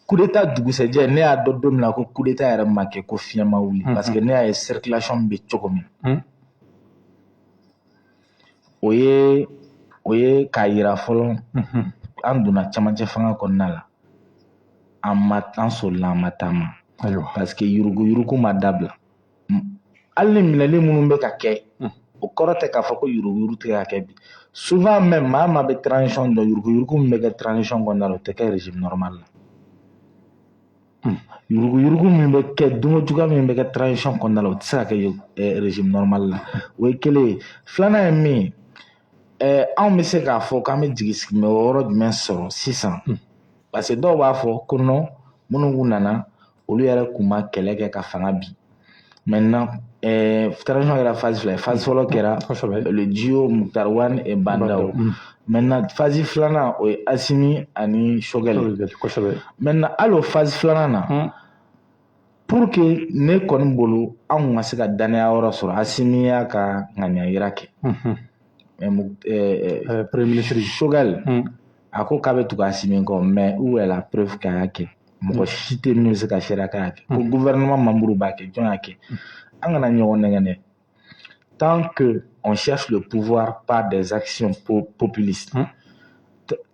coup d'état dugusɛjɛ ne y'a dɔn don min na ko coup d'état yɛrɛ ma kɛ ko fiɲɛ ma wuli parce que ne y'a ye circulation bɛ cogo min o ye o ye k'a yira fɔlɔ an donna camancɛ fanga kɔnɔna la an solila an ma taama parce que yurugu ma dabila hali ni minɛli minnu bɛ ka kɛ o kɔrɔ tɛ k'a fɔ ko yurugu tɛ ka kɛ bi souvent même maa bɛ transition dɔn yurugu min bɛ kɛ transition kɔnɔna la o tɛ kɛ régime normal la yurugu min bɛ kɛ dunko juguya min bɛ kɛ transition kɔnɔna la o tɛ se ka kɛ régime normal la o ye kelen ye filanan ye min anw bɛ se k'a fɔ k'an bɛ jigi sigi mɛ o yɔrɔ jumɛn sɔrɔ sisan parce que dɔw b'a fɔ ko non minnu nana olu yɛrɛ kun ma kɛlɛ kɛ ka fanga bi maintenant transition kɛra phase fila ye phase fɔlɔ kɛra le duo Muktar Wane et Bandaw maintenant phase filanan o ye Assimi ani Choguel maintenant hali o phase filanan na pour que ne kɔni bolo an kun ka se ka danaya yɔrɔ sɔrɔ Assimi y'a ka ŋaniya yira kɛ premier ministre Choguel a ko k'a bɛ tugu Assimi kɔ mais où est la preuve k'a y'a kɛ mɔgɔ si tɛ min bɛ se ka sariya k'a y'a kɛ ko gouvernement membre b'a kɛ jɔn y'a kɛ an kana ɲɔgɔn nɛgɛnɛ tant que on cherche le pouvoir par des actions populistes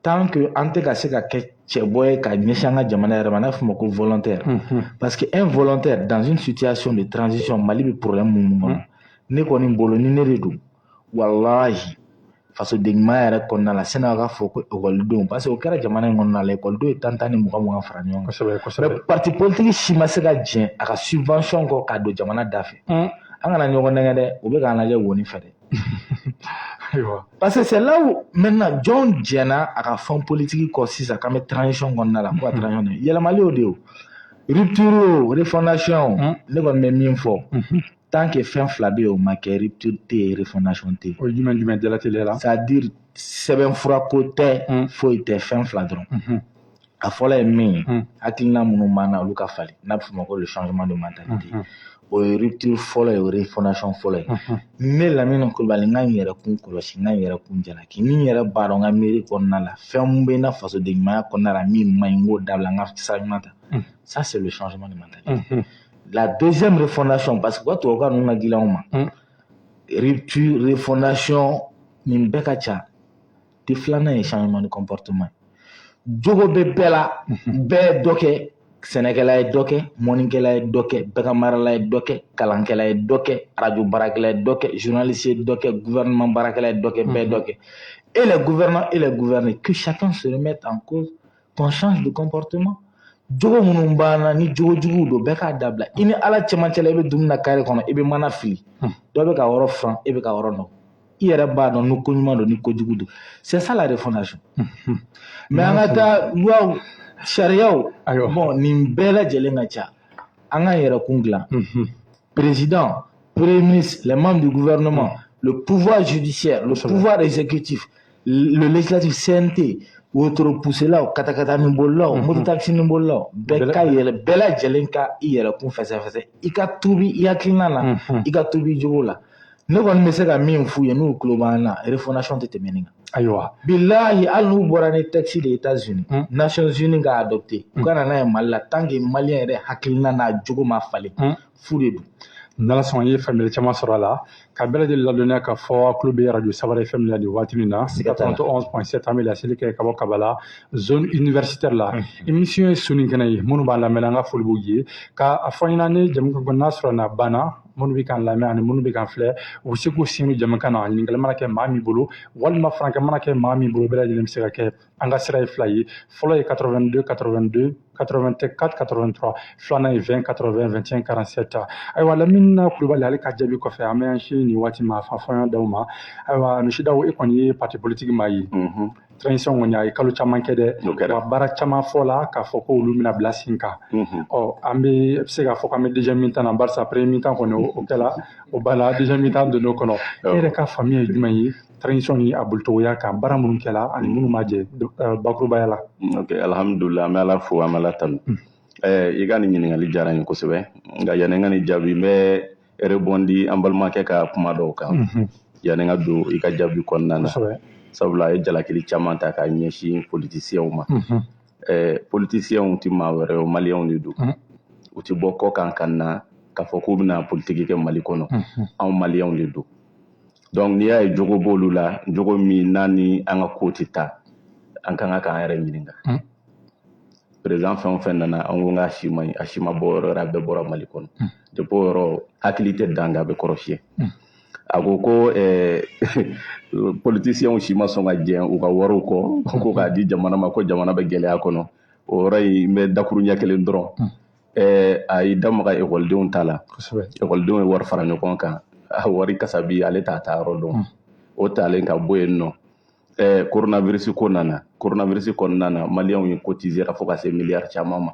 tant que an tɛ ka se ka kɛ cɛbɔ ye ka ɲɛsin an ka jamana yɛrɛ ma n'a fɔ ma ko volontaire parce que involontaire dans une situation de transition Mali bɛ problème minnu kɔnɔ ne kɔni bolo ni ne de don walahi fasoden ɲuman yɛrɛ kɔnɔna la sani a ka fɔ ko ekɔlidenw parce que o kɛra jamana in kɔnɔna la ekɔlidenw ye 10 ni 20 fara ɲɔgɔn kan mais parti politique si ma se ka jɛn a ka subvention kɔ k'a don jamana da fɛ an kana ɲɔgɔn nɛgɛ dɛ o bɛ k'an lajɛ woni fɛ dɛ parce que c'est là où maintenant jɔn jɛnna a ka fɛn politique kɔ sisan k'an bɛ transition kɔnɔna la ko ka transition yɛlɛmali o de o rupture o refondation ne kɔni bɛ min fɔ tant que fɛn fila bɛ yen o ma kɛ rupture tɛ yen refondation tɛ yen o jumɛn jalateliya la c'est à dire sɛbɛnfura ko tɛ foyi tɛ fɛn fila dɔrɔn a fɔlɔ ye min ye hakilina minnu b'an na olu ka falen n'a bɛ fɔ ma ko le changement de mentalité o ye rupture fɔlɔ ye o ye refondation fɔlɔ ye ne Lamini Kulibali n ka n yɛrɛ kun kɔlɔsi n ka n yɛrɛ kun jalaki ni n yɛrɛ b'a dɔn n ka miiri kɔnɔna la fɛn min bɛ n na fasoden ɲumanya kɔnɔna la min man ɲi n k'o dabila n ka sira ɲuman ta ça c'est le changement de mentalité. La deuxième refondation parce que quoi tu vois nous na gilanw ma rupture refondation nin bɛɛ ka ca te filanan ye changement de comportement jogo bɛ bɛɛ la bɛɛ dɔ kɛ sɛnɛkɛla ye dɔ kɛ mɔnikɛla ye dɔ kɛ bɛɛ ka marala ye dɔ kɛ kalankɛla ye dɔ kɛ radio baarakɛla ye dɔ kɛ journaliste ye dɔ kɛ gouvernement baarakɛla ye dɔ kɛ bɛɛ dɔ kɛ et les gouvernants et les gouvernés que chacun se remette en cause qu'on change de comportement jogo minnu b'an na ni jogo juguw don bɛɛ k'a dabila i ni ala cɛmancɛ la i bɛ dumuni na kare kɔnɔ i bɛ mana fili dɔ bɛ ka yɔrɔ furan e bɛ ka yɔrɔ nɔgɔ i yɛrɛ b'a dɔn ni ko ɲuman don ni ko jugu don c'est ça la refondation mais an ka taa luwaw sariyaw bon nin bɛɛ lajɛlen ka ca an ka yɛrɛ kun dilan président premier ministre les membres du gouvernement le pouvoir judiciaire le pouvoir exécutif le législatif CNT wotoro puselaw katakata ni bolaw moto taxi ni bolaw bɛɛ ka yɛlɛ bɛɛ lajɛlen ka i yɛrɛ kun fɛsɛfɛsɛ i ka tubi i hakilina la i ka tubi jogo la ne kɔni bɛ se ka min f'u ye n'u tulo b'an na refondation tɛ tɛmɛ nin kan ayiwa bilahi hali n'u bɔra ni texte de États-Unis Nations Unies k'a adopté u ka na n'a ye Mali la tant que malien yɛrɛ hakilina n'a jogo ma falen fu de don n'ala sɔn ye faamuyali caman sɔrɔ a la ka bɛɛ lajɛlen ladɔnniya k'a fɔ kulo bɛ radio Safari FM la nin waati min na 91.7 an bɛ laseli kɛ ka bɔ Kabala zone universitaire la émission ye su ni kɛnɛ ye minnu b'a lamɛn an ka foli b'u ye ka a fɔ ɲɛna ni jamukan kɔnɔ n'a sɔrɔ n'a banna minnu bɛ k'an lamɛn ani minnu bɛ k'an filɛ u bɛ se k'u sinu jamukan na ɲininkali mana kɛ maa min bolo walima farankɛ mana kɛ maa min bolo bɛɛ lajɛlen bɛ se ka kɛ an ka sira ye fila ye fɔlɔ ye 82 82 84 83 filanan ye 20 80 21 47 ayiwa Lamini Kulibali ale ka jaabi kɔfɛ an bɛ an si nin waati ma fanfɔnya d'aw ma ayiwa Misi Dawu e kɔni ye parti politique maa ye transition kɔni a ye kalo caman kɛ dɛ wa baara caman fɔ la k'a fɔ ko olu bɛna bila sen kan an bɛ se k'a fɔ k'an bɛ deuxième mi-temps na barisa premier mi-temps kɔni o kɛla o b'a la deuxième mi-temps donn'o kɔnɔ e yɛrɛ ka faamuya ye jumɛn ye transition ni a bolitogoya kan baara minnu kɛla ani minnu ma jɛ bakurubaya la. Ok alhamdulillah an bɛ Ala fo an bɛ Ala tanu i ka nin ɲininkali diyara n ye kosɛbɛ nka yanni n ka nin jaabi n bɛ rebondi an balimakɛ ka kuma dɔw kan yanni n ka don i ka jaabi kɔnɔna na sabula a ye jalakili caman ta k'a ɲɛsin politisiyɛnw ma politisiyɛnw tɛ maa wɛrɛ ye maliyɛnw de don u tɛ bɔ kɔ kan ka na k'a fɔ k'u bɛna politiki kɛ Mali kɔnɔ anw maliyɛnw de don donc n'i y'a ye jogo b'olu la jogo min n'a ni an ka ko tɛ taa an kan ka k'an yɛrɛ ɲininka président fɛn o fɛn nana an ko k'a si ma ɲi a si ma bɔ yɔrɔ wɛrɛ a bɛɛ bɔra Mali kɔnɔ depuis o yɔrɔ hakili tɛ dan kan a bɛ kɔrɔsiyɛ a ko politiciens si ma sɔn ka jɛn u ka wariw kɔ ko k'a di jamana ma ko jamana bɛ gɛlɛya kɔnɔ o yɔrɔ in n bɛ dakuru ɲɛ kelen dɔrɔn a y'i da maga ekɔlidenw ta la ekɔlidenw ye wari fara ɲɔgɔn kan a wari kasa bi ale t'a ta yɔrɔ dɔn o talen ka bɔ yen nɔ coronavirus ko nana coronavirus kɔnɔna na maliyɛnw ye cotiser fo ka se miliyari caman ma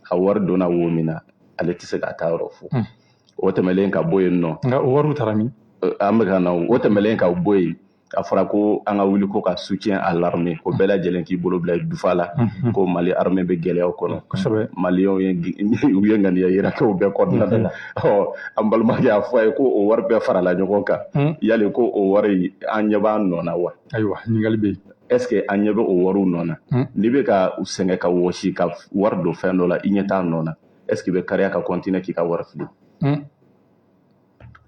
a wari donna wo min na ale tɛ se ka taa yɔrɔ fo o tɛmɛlen ka bɔ yen nɔ nka o wariw taara min an bɛ ka na o tɛmɛlen ka bɔ yen a fɔra ko an ka wuli ko ka soutien à l'armée ko bɛɛ lajɛlen k'i bolo bila dufa la ko Mali armée bɛ gɛlɛyaw kɔnɔ maliyɛnw u ye ŋaniya yira k'o bɛɛ kɔnɔna la an balimakɛ y'a fɔ a ye ko o wari bɛɛ farala ɲɔgɔn kan yali ko o wari an ɲɛ b'a nɔ na wa ayiwa ɲininkali bɛ yen est-ce que an ɲɛ bɛ o wariw nɔ na n'i bɛ ka u sɛgɛn ka wɔsi ka wari don fɛn dɔ la i ɲɛ t'a nɔ na est-ce que i bɛ kariya ka continuer k'i ka wari fili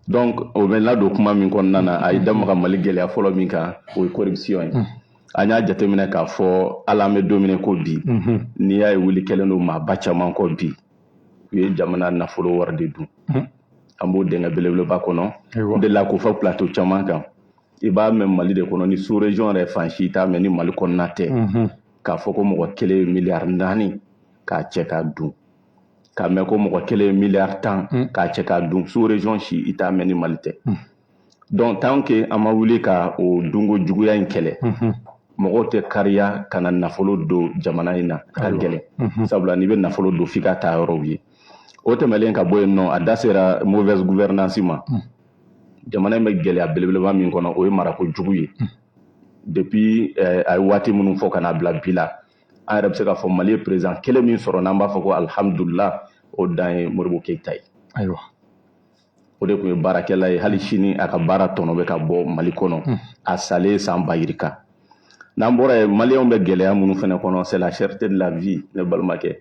donc o bɛ ladon kuma min kɔnɔna na a ye da maga Mali gɛlɛya fɔlɔ min kan o ye corruption ye an y'a jateminɛ k'a fɔ hali an bɛ don min ko bi n'i y'a ye wuli kɛlen don maaba caman kɔ bi u ye jamana nafolo wari de dun an b'o dingɛ belebeleba kɔnɔ n delila k'o fɔ plateau caman kan i b'a mɛn Mali de kɔnɔ ni sous région yɛrɛ fan si t'a mɛn ni Mali kɔnɔna tɛ k'a fɔ ko mɔgɔ kelen ye miliyari 4 k'a cɛ k'a dun k'a mɛn ko mɔgɔ kelen ye miliyari 10 k'a cɛ k'a dun sous région si i t'a mɛn ni Mali tɛ donc tant que an ma wuli ka o dunko juguya in kɛlɛ mɔgɔw tɛ kariya ka na nafolo don jamana in na ka gɛlɛn sabula n'i bɛ nafolo don f'i ka taa yɔrɔw ye o tɛmɛlen ka bɔ yen nɔ a da sera mauvaise gouvernance ma jamana in bɛ gɛlɛya belebeleba min kɔnɔ o ye marako jugu ye depuis a ye waati minnu fɔ ka n'a bila bi la an yɛrɛ bɛ se k'a fɔ Mali ye président kelen min sɔrɔ n'an b'a fɔ ko alhamdulillah o dan ye Modibo Keyita ye ayiwa o de tun ye baarakɛla ye hali sini a ka baara tɔnɔ bɛ ka bɔ Mali kɔnɔ a salen san bayirika n'an bɔra yen maliyɛnw bɛ gɛlɛya minnu fana kɔnɔ c'est la cherté de la vie ne balimakɛ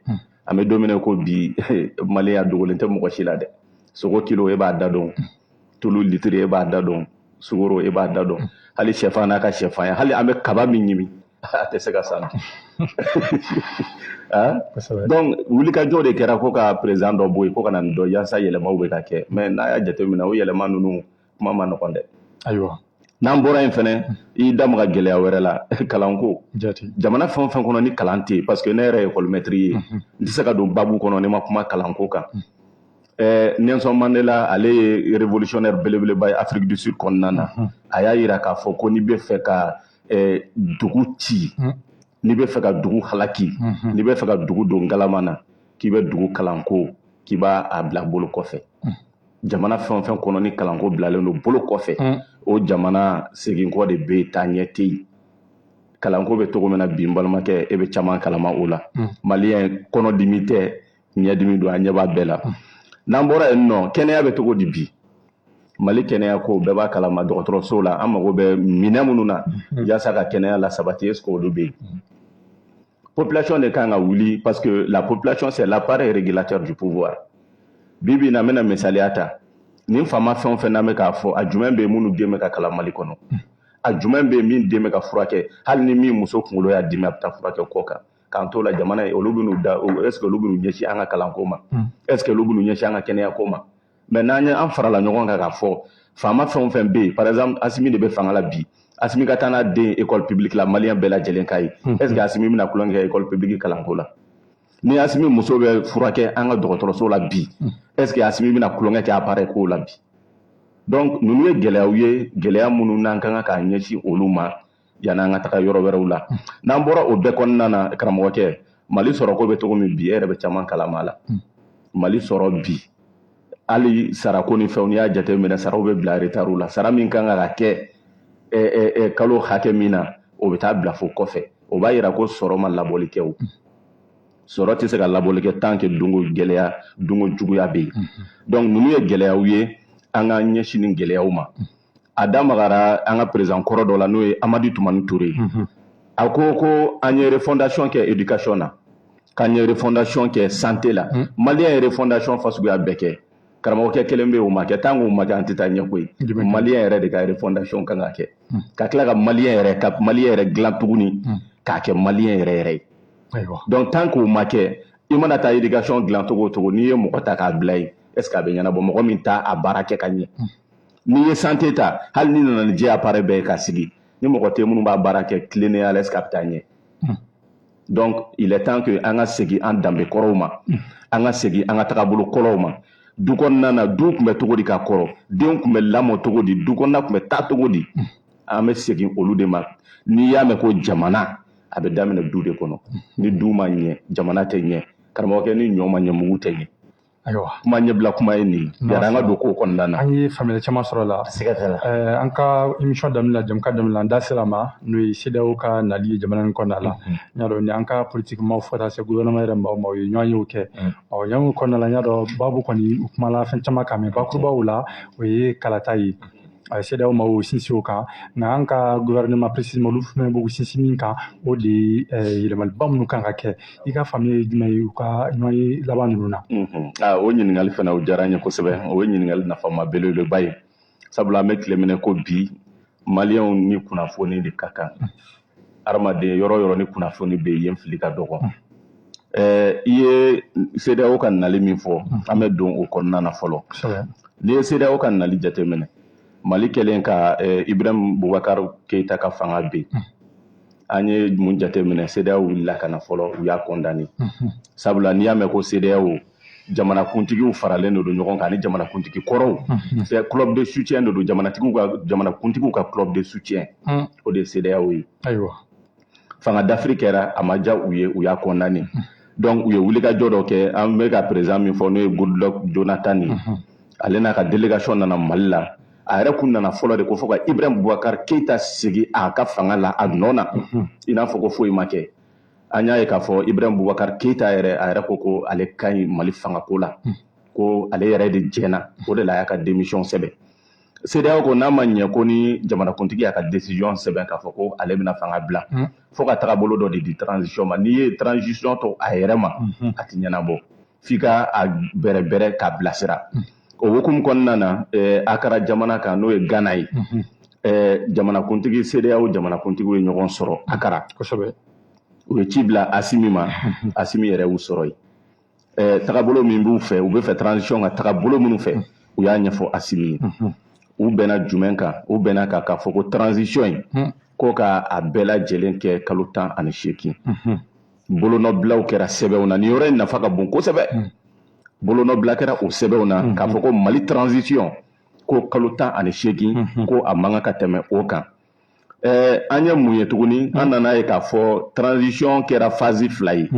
an bɛ don min na ko bi maliyɛn a dogolen tɛ mɔgɔ si la dɛ sogo kilo e b'a da dɔn tulu litiri e b'a da dɔn sukoro e b'a da dɔn hali sɛfan n'a ka sɛfan ye hali an bɛ kaba min ɲimi a tɛ se ka san donc wulikajɔ de kɛra ko ka président dɔ bɔ yen ko ka na nin dɔ yaasa yɛlɛmaw bɛ ka kɛ mais n'a y'a jateminɛ o yɛlɛma ninnu kuma ma nɔgɔn dɛ ayiwa n'an bɔra yen fɛnɛ i da maga gɛlɛya wɛrɛ la kalanko jamana fɛn o fɛn kɔnɔ ni kalan tɛ yen parce que ne yɛrɛ ye école maître ye n tɛ se ka don babu kɔnɔ ne ma kuma kalanko kan Nelson Mandela ale ye révolutionnaire belebeleba ye Afrique du Sud kɔnɔna na a y'a yira k'a fɔ ko n'i bɛ fɛ ka dugu ci n'i bɛ fɛ ka dugu halaki n'i bɛ fɛ ka dugu don galama na k'i bɛ dugu kalanko k'i b'a bila bolo kɔfɛ jamana fɛn o fɛn kɔnɔ ni kalanko bilalen don bolo kɔfɛ o jamana seginkɔ de bɛ taa ɲɛ tɛ yen kalanko bɛ cogo min na bi n balimakɛ e bɛ caman kalama o la maliyɛn kɔnɔdimi tɛ ɲɛdimi don a ɲɛ b'a bɛɛ la n'an bɔra yen nɔ kɛnɛya bɛ cogo di bi Mali kɛnɛya ko bɛɛ b'a kalama dɔgɔtɔrɔso la an mago bɛ minɛn minnu na yaasa ka kɛnɛya la sabati est-ce que olu bɛ yen population de kan ka wuli parce que la population c'est l'appareil régulateur du pouvoir bi bi na n bɛna misaliya ta nin faama fɛn o fɛn n'an bɛ k'a fɔ a jumɛn bɛ yen minnu den bɛ ka kalan Mali kɔnɔ a jumɛn bɛ yen min den bɛ ka furakɛ hali ni min muso kunkolo y'a dimi a bɛ taa furakɛ kɔ kan k'an t'o la jamana ye olu bɛ n'u da est-ce que olu bɛ n'u ɲɛsin an ka kalanko ma est-ce que olu bɛ n'u ɲɛsin an ka kɛnɛyako ma mais n'an ye an farala ɲɔgɔn kan k'a fɔ faama fɛn o fɛn bɛ yen par exemple Asimi de bɛ fanga la bi Asimi ka taa n'a den école publique la maliyɛn bɛɛ lajɛlen ka ye est-ce que Asimi bɛna kulonkɛ kɛ école publique kalanko la ni Asimi muso bɛ furakɛ an ka dɔgɔtɔrɔso la bi est-ce que Asimi bɛna kulonkɛ kɛ appareil ko la bi donc ninnu ye gɛlɛyaw ye gɛlɛya minnu n'an kan ka ɲɛsin olu ma yanni an ka taga yɔrɔ wɛrɛw la n'an bɔra o bɛɛ kɔnɔna na karamɔgɔkɛ Mali sɔrɔko bɛ cogo min bi e yɛrɛ bɛ caman kalama la Mali sɔrɔ bi hali sarako ni fɛnw n'i y'a jateminɛ saraw bɛ bila retard la sara min kan ka kɛ kalo hakɛ min na o bɛ taa bila fo kɔfɛ o b'a yira ko sɔrɔ ma labɔli kɛ o sɔrɔ tɛ se ka labɔli kɛ tant que dunko gɛlɛya dunko juguya bɛ yen donc ninnu ye gɛlɛyaw ye an ka ɲɛsin nin gɛlɛyaw ma a da magara an ka président kɔrɔ dɔ la n'o ye Amadu Tumani Ture a ko an ye refondation kɛ éducation na k'an ye refondation kɛ santé la maliyɛn ye refondation fasuguya bɛɛ kɛ karamɔgɔkɛ kelen bɛ o ma kɛ tant que o ma kɛ an tɛ taa ɲɛ koyi maliyɛn yɛrɛ de ka refondation kan ka kɛ ka tila ka maliyɛn yɛrɛ dilan tuguni k'a kɛ maliyɛn yɛrɛ yɛrɛ ye donc tant que o ma kɛ i mana taa éducation dilan cogo o cogo n'i ye mɔgɔ ta k'a bila yen est ce que a bɛ ɲɛnabɔ mɔgɔ min t'a a baara kɛ ka ɲɛ n'i ye santé ta hali ni nana ni jɛ appareil bɛɛ ye ka sigi ni mɔgɔ tɛ minnu b'a baara kɛ tilennenya la est ce que a bɛ taa ɲɛ donc il est temps que an ka segin an danbe kɔrɔw ma an ka segin an ka tagabolo kɔrɔw ma du kɔnɔna na du tun bɛ cogo di ka kɔrɔ denw tun bɛ lamɔ cogo di du kɔnɔna tun bɛ taa cogo di an bɛ segin olu de ma n'i y'a mɛn ko jamana a bɛ daminɛ du de kɔnɔ ni du ma ɲɛ jamana tɛ ɲɛ karamɔgɔkɛ ni ɲɔ ma ɲɛ mugu tɛ ɲɛ kuma ɲɛbila kuma ye nin yara an ka don kow kɔnɔna na an ye faamuyali caman sɔrɔ la an ka émission daminɛ la jamukan daminɛ la an da sera ma n'o ye CEDEAO ka nali ye jamana in kɔnɔna la n y'a dɔn ni an ka politique maaw fo ka taa se gouvernement yɛrɛ maaw ma o ye ɲɔgɔn yew kɛ ɲɔgɔn kɔnɔna la n y'a dɔn baabu kɔni u kumala fɛn caman kan mɛ bakurubaw la o ye kalata ye CEDEAO ma o sinsin o kan nka an ka gouvernement précisément olu fɛnɛ b'u sinsin min kan o de ye yɛlɛmaliba minnu kan ka kɛ i ka faamuya ye jumɛn ye u ka ɲɔgɔn ye laban ninnu na o ɲininkali fana o diyara n ye kosɛbɛ o ye ɲininkali nafama belebeleba ye sabula an bɛ tile minɛ ko bi maliyɛnw ni kunnafoni de ka kan adamaden yɔrɔ yɔrɔ ni kunnafoni bɛ yen fili ka dɔgɔ i ye CEDEAO ka nali min fɔ an bɛ don o kɔnɔna na fɔlɔ n'i ye CEDEAO ka nali jateminɛ Mali kɛlen ka Ibrahim Boubacar Keita ka fanga ben an ye mun jateminɛ CEDEAO wulila ka na fɔlɔ u y'a condamné sabula n'i y'a mɛn ko CEDEAO jamanakuntigiw faralen don ɲɔgɔn kan ani jamanakuntigi kɔrɔw c'est club de soutien de don jamanakuntigiw ka club de soutien o de ye CEDEAO ye fanga d'Afrique kɛra a ma diya u ye u y'a condamné donc u ye wulikajɔ dɔ kɛ an bɛ ka président min fɔ n'o ye Goodluck Jonathan ye ale n'a ka délégation nana Mali la a yɛrɛ kun nana fɔlɔ de ko fɔ ka Ibrahim Boubacar Keita sigi a ka fanga la a nɔ na i n'a fɔ ko foyi ma kɛ an y'a ye k'a fɔ Ibrahim Boubacar Keita yɛrɛ a yɛrɛ ko ale ka ɲi Mali fangako la ko ale yɛrɛ de jɛna o de la a y'a ka démission sɛbɛn CEDEAO ko n'a ma ɲɛ ko ni jamanakuntigi y'a ka décision sɛbɛn k'a fɔ ko ale bɛna fanga bila fo ka taga bolo dɔ de di transition ma n'i ye transition to a yɛrɛ ma a ti ɲɛnabɔ f'i ka a bɛrɛbɛrɛ k'a bilasira o hukumu kɔnɔna na a kɛra jamana kan n'o ye Ghana ye jamanakuntigi CEDEAO jamanakuntigiw ye ɲɔgɔn sɔrɔ a kɛra u ye ci bila Asimi ma Asimi yɛrɛ y'u sɔrɔ yen tagabolo min b'u fɛ u bɛ fɛ transition ka tagabolo minnu fɛ u y'a ɲɛfɔ Asimi ye u bɛnna jumɛn kan u bɛnna kan k'a fɔ ko transition in ko ka a bɛɛ lajɛlen kɛ kalo 18 bolonɔbilaw kɛra sɛbɛnw na nin yɔrɔ in nafa ka bon kosɛbɛ bolonɔbila kɛra o sɛbɛnw na k'a fɔ ko Mali transition ko kalo 18 ko a man kan ka tɛmɛ o kan an ye mun ye tuguni an nana ye k'a fɔ transition kɛra phase 2 ye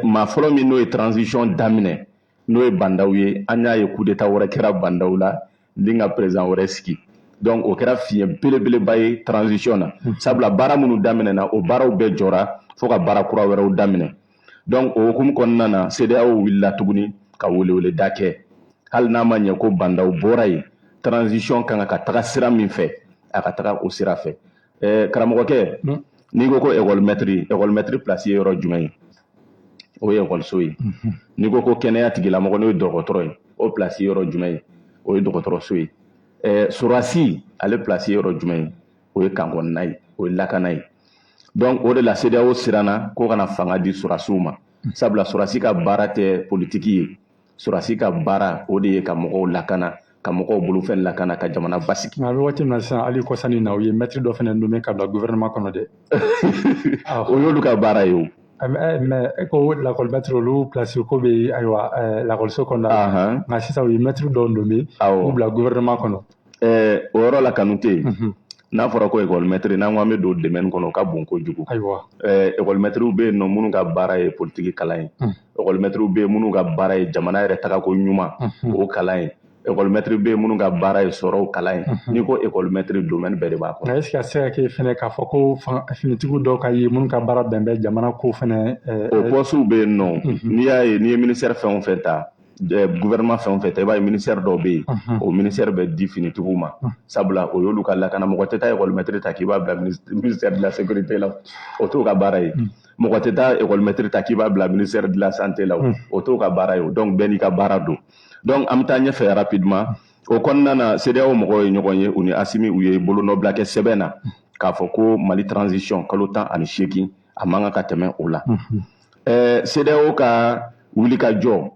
maa fɔlɔ min n'o ye transition daminɛ n'o ye Bandaw ye an y'a ye coup d'état wɛrɛ kɛra Bandaw la ni ka président wɛrɛ sigi donc o kɛra fiɲɛ belebeleba ye transition na sabula baara minnu daminɛna o baaraw bɛɛ jɔra fo ka baara kura wɛrɛw daminɛ donc o hukumu kɔnɔna na CEDEAO wulila tuguni ka weleweleda kɛ hali n'a ma ɲɛ ko Bandaw bɔra yen transition kan ka taga sira min fɛ a ka taga o sira fɛ karamɔgɔkɛ n'i ko ko école place ye yɔrɔ jumɛn ye o ye école ye n'i ko ko kɛnɛya tigilamɔgɔ n'o ye dɔgɔtɔrɔ ye o place ye yɔrɔ jumɛn ye o ye dɔgɔtɔrɔso ye Sorasi ale place ye yɔrɔ jumɛn ye o ye kankɔnɔna ye o ye lakana ye donc o de la CEDEAO siranna ko kana fanga di Sorasiw ma sabula Sorasi ka baara tɛ politiki ye Sorasi ka baara o de ye ka mɔgɔw lakana ka mɔgɔw bolofɛn lakana ka jamana basigi a bɛ waati min na sisan hali kɔsani na u ye maître dɔ fana nommé ka bila gouvernement kɔnɔ dɛ o y'olu ka baara ye o mais e ko lakɔli maître olu place ko bɛ ayiwa lakɔliso kɔnɔna la nka sisan u ye maître dɔw nommé k'u bila gouvernement kɔnɔ o yɔrɔ la kanu tɛ yen n'a fɔra ko école maître n'an ko an bɛ don domaine kɔnɔ o ka bon kojugu école maîtriw bɛ yen nɔ minnu ka baara ye politiki kalan ye école maîtriw bɛ yen minnu ka baara ye jamana yɛrɛ tagako ɲuman o kalan ye école maître bɛ yen minnu ka baara ye sɔrɔw kalan ye n'i ko école maître domaine bɛɛ de b'a kɔnɔ est ce que a se ka kɛ fɛnɛ k'a fɔ ko finitigiw dɔw ka ye minnu ka baara bɛn bɛ jamana ko fɛnɛ o postuw bɛ yen nɔ n'i y'a ye n'i ye ministère fɛn o fɛn ta gouvernement fɛn o fɛn ta i b'a ye ministère dɔw bɛ yen o ministère bɛ di finitigiw ma sabula o y'olu ka lakana mɔgɔ tɛ taa école maître ta k'i b'a bila ministère de la sécurité la o t'o ka baara ye mɔgɔ tɛ taa école maître ta k'i b'a bila ministère de la santé la o t'o ka baara ye donc bɛɛ n'i ka baara don donc an bɛ taa ɲɛfɛ rapidement o kɔnɔna na CEDEAO mɔgɔw ye ɲɔgɔn ye u ni Asimi u ye bolonɔbila kɛ sɛbɛn na k'a fɔ ko Mali transition kalo 18 a man ka tɛmɛ o la CEDEAO ka wulikajɔ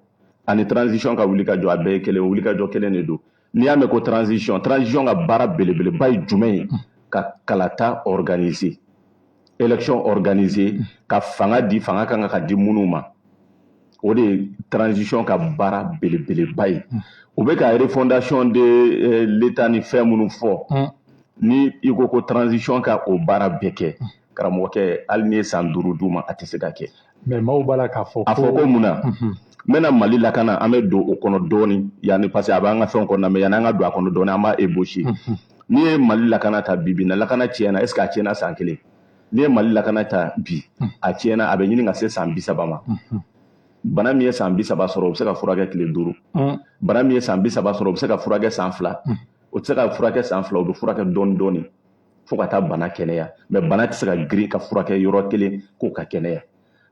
ani transition ka wulikajɔ a bɛɛ ye kelen wulikajɔ kelen de don n'i y'a mɛn ko transition ka baara belebeleba ye jumɛn ye ka kalata organiser élection organiser ka fanga kan ka di minnu ma o de transition ka baara belebeleba ye u bɛ ka refondation de l'état ni fɛn minnu fɔ ni i ko transition ka o baara bɛɛ kɛ karamɔgɔkɛ hali ni ye san 5 d'u ma a tɛ se ka kɛ mais maaw b'a la k'a fɔ ko mun na n bɛna Mali lakana an bɛ don o kɔnɔ dɔɔni yani parce que a b'an ka fɛnw kɔnɔ mais yani an ka don a kɔnɔ dɔɔni an b'a ébaucher n'i ye Mali lakana ta bi na lakana tiɲɛna est ce que a tiɲɛna san 1 n'i ye Mali lakana ta bi a tiɲɛna a bɛ ɲini ka se san 30 ma bana min ye san 30 sɔrɔ o bɛ se ka furakɛ tile 5 bana min ye san 30 sɔrɔ o bɛ se ka furakɛ san 2 o tɛ se ka furakɛ san 2 o bɛ furakɛ dɔɔni dɔɔni fo ka taa bana kɛnɛya mais bana tɛ se ka girin ka furakɛ yɔrɔ kelen k'o ka kɛnɛya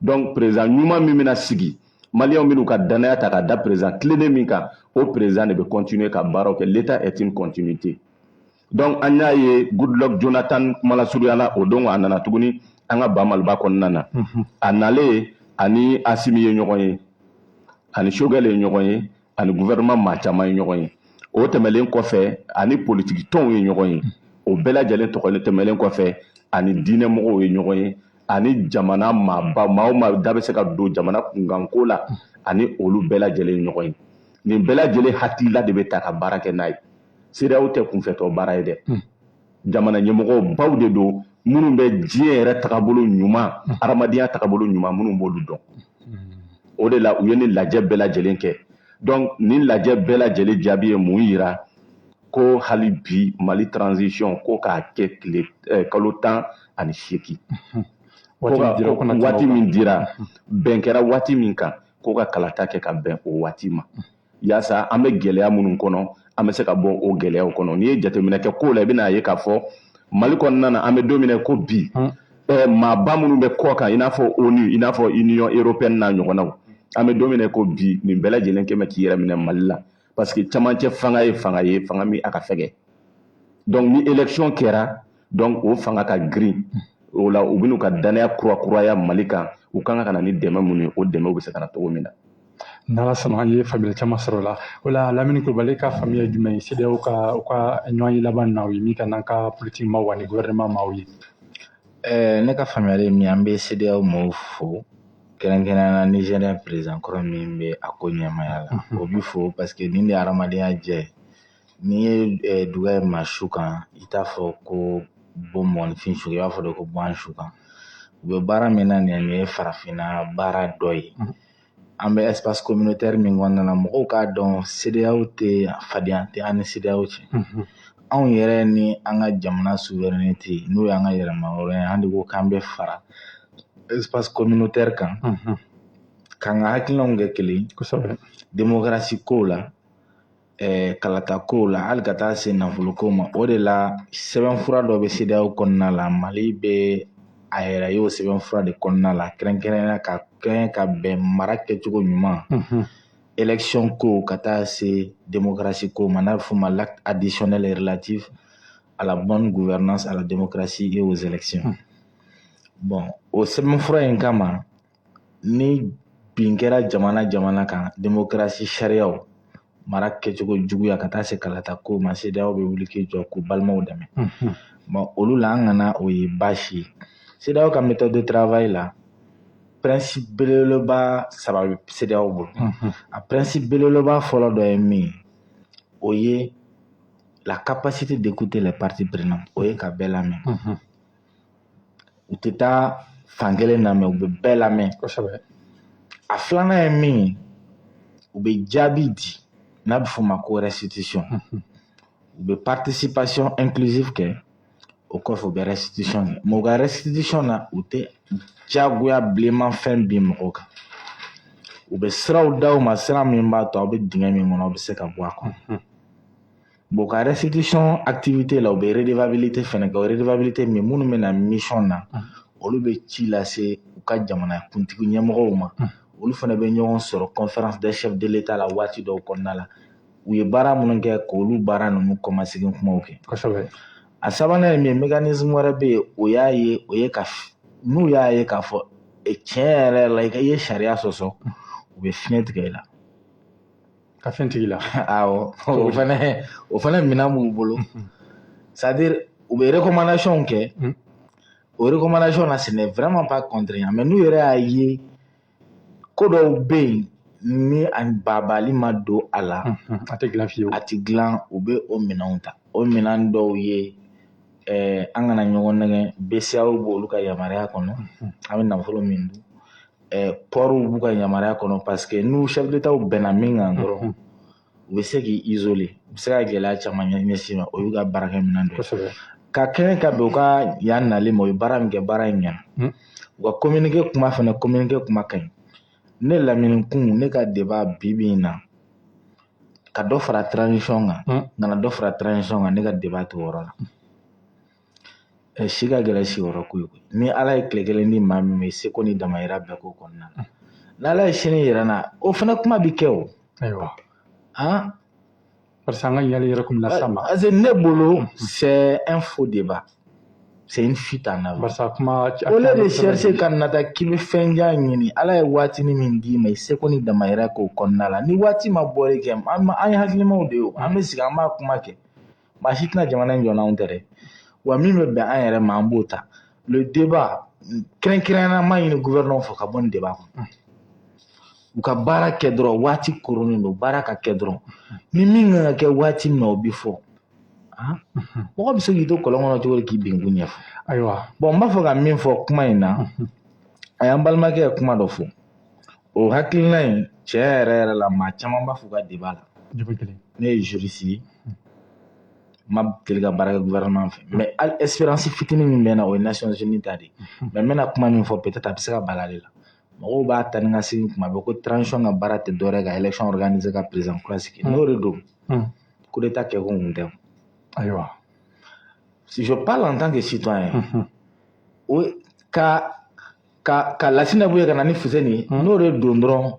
donc président ɲuman min bɛna sigi Maliens minnu ka danaya ta ka da président tilennen min kan o président de bɛ continuer ka baaraw kɛ l'état est une continuité donc an y'a ye Goodluck Jonathan kumalasuruyala la o don a nana tuguni an ka ba Maliba kɔnɔna na a nalen ani Asimi ye ɲɔgɔn ye ani Choguel ye ɲɔgɔn ye ani gouvernement maa caman ye ɲɔgɔn ye o tɛmɛlen kɔfɛ ani politique tɔnw ye ɲɔgɔn ye o bɛɛ lajɛlen tɛmɛlen kɔfɛ ani diinɛmɔgɔw ye ɲɔgɔn ye ani jamana maaba maa o maa da bɛ se ka don jamana kunkanko la ani olu bɛɛ lajɛlen ye ɲɔgɔn ye nin bɛɛ lajɛlen hakilila de bɛ ta ka baara kɛ n'a ye CEDEAO tɛ kunfɛtɔ baara ye dɛ jamana ɲɛmɔgɔ baw de don minnu bɛ diɲɛ yɛrɛ tagabolo ɲuman adamadenya tagabolo ɲuman minnu b'olu dɔn o de la u ye nin lajɛ bɛɛ lajɛlen kɛ donc nin lajɛ bɛɛ lajɛlen jaabi ye mun yira ko hali bi Mali transition ko k'a kɛ kalo 18 waati min dira bɛn kɛra waati min kan ko ka kalata kɛ ka bɛn o waati ma yaasa an bɛ gɛlɛya minnu kɔnɔ an bɛ se ka bɔ o gɛlɛyaw kɔnɔ n'i ye jateminɛ kɛ ko la i bɛna ye k'a fɔ Mali kɔnɔna na an bɛ don min na ko bi maaba minnu bɛ kɔ kan i n'a fɔ ONU i n'a fɔ Union européenne n'a ɲɔgɔnnaw an bɛ don min na ko bi nin bɛɛ lajɛlen kɛ mɛ k'i yɛrɛ minɛ Mali la parce que camancɛ fanga ye fanga min a ka fɛgɛ donc ni élection kɛra donc o fanga ka girin o la u bɛn'u ka danaya kurakuraya Mali kan u kan ka na ni dɛmɛ minnu ye o dɛmɛw bɛ se ka na cogo min na n'ala sɔnna an ye faamuyali caman sɔrɔ o la o la Lamini Kulubali ka faamuya ye jumɛn ye CEDEAO ka ɲɔgɔn ye laban n'aw ye min ka n'an ka politique maaw ani gouvernement maaw ye ne ka faamuyali ye min an bɛ CEDEAO maaw fo kɛrɛnkɛrɛnnenya Nigérien président kɔrɔ min bɛ a ko ɲɛmaya la o bi fo parce que nin de ye hadamadenya jɛ n'i ye duga ye maa su kan i t'a fɔ ko bon mɔgɔninfin su i b'a fɔ de ko bon an su kan u bɛ baara min na nin ye farafinna baara dɔ ye an bɛ espace communautaire min kɔnɔna na mɔgɔw k'a dɔn CEDEAO tɛ fadenya tɛ an ni CEDEAO cɛ anw yɛrɛ ni an ka jamana souveraineté n'o y'an ka yɛrɛma hɔrɔnya ye an de ko k'an bɛ fara espace communautaire kan k'an ka hakilinaw kɛ kelen kosɛbɛ démocratie ko la kalata ko la hali ka taa se nafolo ko ma o de la sɛbɛnfura dɔ bɛ CEDEAO kɔnɔna la Mali bɛ a yɛrɛ ye o sɛbɛnfura de kɔnɔna la kɛrɛnkɛrɛnnenya ka kɛɲɛ ka bɛn mara kɛcogo ɲuman élection ko ka taa se démocratie ko ma n'a bɛ f'o ma l'acte additionnel et relatif à la bonne gouvernance à la démocratie et aux élections bon o sɛbɛnfura in kama ni bin kɛra jamana kan démocratie sariyaw mara kɛcogo juguya ka taa se kalata ko ma CEDEAO bɛ wuli k'i jɔ k'u balimaw dɛmɛ bon olu la an kana o ye baasi ye CEDEAO ka méthode de travail la principe belebeleba saba bɛ CEDEAO bolo a principe belebeleba fɔlɔ dɔ ye min ye o ye la capacité d'écouter les parties prenantes o ye ka bɛɛ lamɛn u tɛ taa fankelen lamɛn u bɛ bɛɛ lamɛn kosɛbɛ a filanan ye min ye u bɛ jaabi di n'a bɛ f'o ma ko restitution u bɛ participation inclusive kɛ o kɔfɛ u bɛ restitution kɛ mais u ka restitution na u tɛ jagoya bilenman fɛn bin mɔgɔw kan u bɛ siraw d'aw ma sira min b'a to aw bɛ dingɛ min kɔnɔ aw bɛ se ka bɔ a kɔnɔ bon u ka restitution activité la u bɛ redevabilité fɛnɛ kɛ o redevabilité min minnu bɛ na mission na olu bɛ ci lase u ka jamana kuntigi ɲɛmɔgɔw ma olu fana bɛ ɲɔgɔn sɔrɔ conférence des chefs de l'état la waati dɔw kɔnɔna la u ye baara minnu kɛ k'olu baara ninnu kɔmasegin kumaw kɛ kosɛbɛ a sabanan ye min mécanisme wɛrɛ bɛ yen o ye ka n'u y'a ye k'a fɔ tiɲɛ yɛrɛ la i ye sariya sɔsɔ u bɛ fiɲɛ tigɛ i la ka fiɲɛ tigɛ i la awɔ o fana minɛn b'u bolo c'est à dire u bɛ recommandation kɛ o recommandation na ce n'est vraiment pas contraignant mais n'u yɛrɛ y'a ye ko dɔw bɛ yen ni a babali ma don a la a tɛ dilan fiyewu a tɛ dilan u bɛ o minɛnw ta o minɛn dɔw ye an kana ɲɔgɔn nɛgɛn BCEAO b'olu ka yamaruya kɔnɔ an bɛ nafolo min dun pɔriw b'u ka yamaruya kɔnɔ parce que n'u chef d'État bɛnna min kan dɔrɔn u bɛ se k'i isoler u bɛ se ka gɛlɛya caman ɲɛsin ma o y'u ka baarakɛ minɛn dɔ ye ka kɛɲɛ ka bɛn u ka yan nalen ma u ye baara min kɛ baara in ɲɛna u ka communiqué kuma fana communiqué kuma ka ɲi ne Lamini Kun ne ka débat bi in na ka dɔ fara transition kan nana dɔ fara transition kan ne ka débat t'o yɔrɔ la si ka gɛlɛn si yɔrɔ ko ye ni Ala ye tile kelen di maa min ma i seko ni damayira bɛɛ k'o kɔnɔna la n'Ala ye sini yira n na o fana kuma bi kɛ o ayiwa parce que an ka ɲali yɛrɛ kun bɛna s'a ma parce que ne bolo c'est un faux débat c'est une fuite en avant au lieu de chercher ka nata k'i bɛ fɛn jan ɲini Ala ye waatinin min d'i ma i seko ni damayira k'o kɔnɔna la ni waati ma bɔli kɛ an ye hakilimaw de ye an bɛ sigi an b'a kuma kɛ maa si tɛna jamana in jɔ n'anw tɛ dɛ wa min bɛ bɛn an yɛrɛ ma an b'o ta le débat kɛrɛnkɛrɛnnenya an b'a ɲini gouvernement fɛ ka bɔ nin débat kɔnɔ u ka baara kɛ dɔrɔn waati koronnen don baara ka kɛ dɔrɔn ni min kan ka kɛ waati min na o bi fɔ mɔgɔ bɛ se k'i to kɔlɔn kɔnɔ cogo di k'i bin ɲɛfɔ ayiwa bon n b'a fɔ ka min fɔ kuma in na a y'an balimakɛ ye kuma dɔ fɔ o hakilina in tiɲɛ yɛrɛ yɛrɛ la maa caman b'a fɔ ka débat la ne ye juriste ye ma deli ka baara kɛ gouvernement fɛ mais hali espérance fitinin min bɛ na o ye Nations Unies ta de mais n bɛna kuma min fɔ peut-être a bɛ se ka bala ale la mɔgɔw b'a ta ni ka segin kuma bɛɛ ko transition ka baara tɛ dɔwɛrɛ ka élection organiser ka président kura sigi n'o de don coup d'état kɛ ko kun tɛ ayiwa si je parle en tant que citoyen o ka lasina bɔ ye ka na ni fuseni ye n'o de don dɔrɔn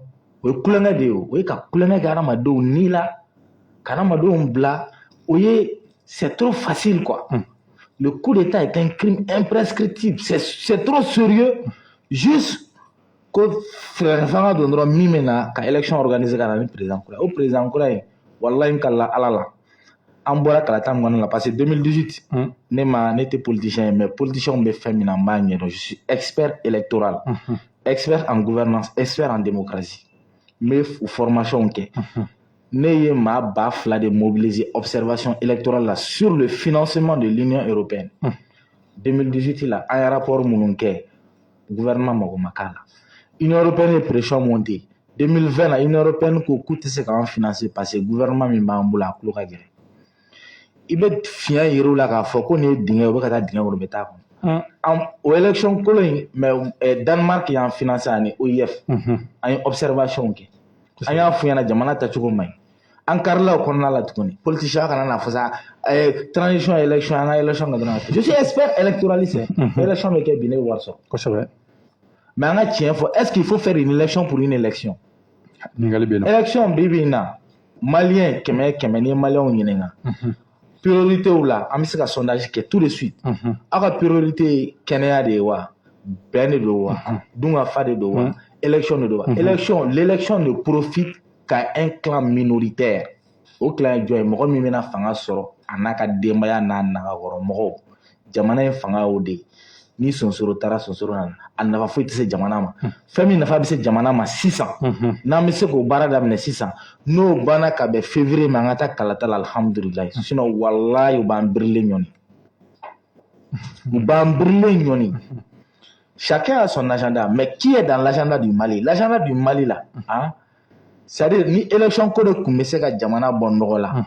o ye kulonkɛ de ye o ye ka kulonkɛ kɛ adamadenw ni la ka adamadenw bila o ye c'est trop facile quoi le coup d'état est un crime imprescriptible c'est trop sérieux juste ko fanga don dɔrɔn min bɛ na ka élection organiser ka na ni président kura o président kura in wallahi kala ala la an bɔra kalata min kɔnɔ la parce que 2018 ne tɛ politicien ye mais politiciens bɛ fɛn min na n b'a ɲɛdɔn je suis expert électoral expert en gouvernance expert en démocratie n bɛ formation kɛ ne ye maa 2000 de mobiliser observation électorale la sur le financement de l'Union européenne 2018 la an ye rapport minnu kɛ gouvernement mago ma k'a la Union européenne ye pression monter 2020 la Union européenne ko k'u tɛ se k'an financer parce que gouvernement min b'an bolo a tulo ka gɛlɛn i bɛ fiɲɛ yira u la k'a fɔ ko nin ye dingɛ u bɛ ka taa dingɛ kɔnɔ u bɛ taa kɔnɔ o élection kolon in mais Danemark y'an financer ani OIF an ye observation kɛ an y'a f'u ɲɛna jamana tacogo man ɲi an karila o kɔnɔna la tuguni politicien kana na fɔ sa transition élection an ka élection ka dɔrɔn je suis expert électoraliste élection bɛ kɛ bi ne bɛ wari sɔrɔ kosɛbɛ mais an ka tiɲɛ fɔ est-ce qu'il faut faire une élection pour une élection ɲininkali bɛ yen nɔ élection bi bi in na malien kɛmɛ kɛmɛ ni malien ɲininka priorité la an bɛ se ka sondage kɛ tout de suite aw ka priorité kɛnɛya de ye wa bɛn de don wa dunga fa de don wa élection de don wa l'élection ne profite qu'à un clan minoritaire o clan ye jɔn ye mɔgɔ min bɛna fanga sɔrɔ a n'a ka denbaya n'a nagakɔrɔ mɔgɔw jamana in fanga y'o de ye ni sonsoro taara sonsoro nana a nafa foyi tɛ se jamana ma fɛn min nafa bɛ se jamana ma sisan n'an bɛ se k'o baara daminɛ sisan n'o banna ka bɛn février ma an ka taa kalata la alhamdulilayi sinon walayi u b'an birilen ɲɔni u b'an birilen ɲɔni chacun a son agenda mais qui est dans l'agenda du Mali la c'est-à-dire ni élection ko de tun bɛ se ka jamana bɔ nɔgɔ la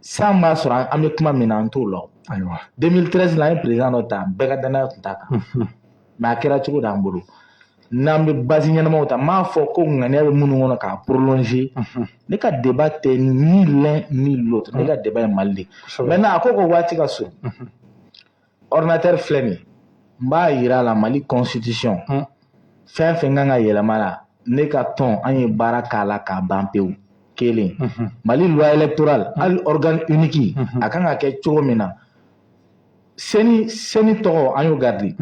san b'a sɔrɔ an bɛ kuma min na an t'o la 2013 la an ye président dɔ ta bɛɛ ka danaya tun t'a kan mais a kɛra cogo d'an bolo n'an bɛ base ɲɛnamaw ta n m'a fɔ ko ŋaniya bɛ minnu kɔnɔ k'a prolonger ne ka débat tɛ ni l'un ni l'autre ne ka débat ye Mali de maintenant a ko ko waati ka surun ordinateur filɛ nin ye n b'a yira a la Mali constitution fɛn fɛn kan ka yɛlɛma la ne ka tɔn an ye baara k'a la k'a ban pewu kelen Mali loi électorale hali organe unique a kan ka kɛ cogo min na seni tɔgɔ an y'o garder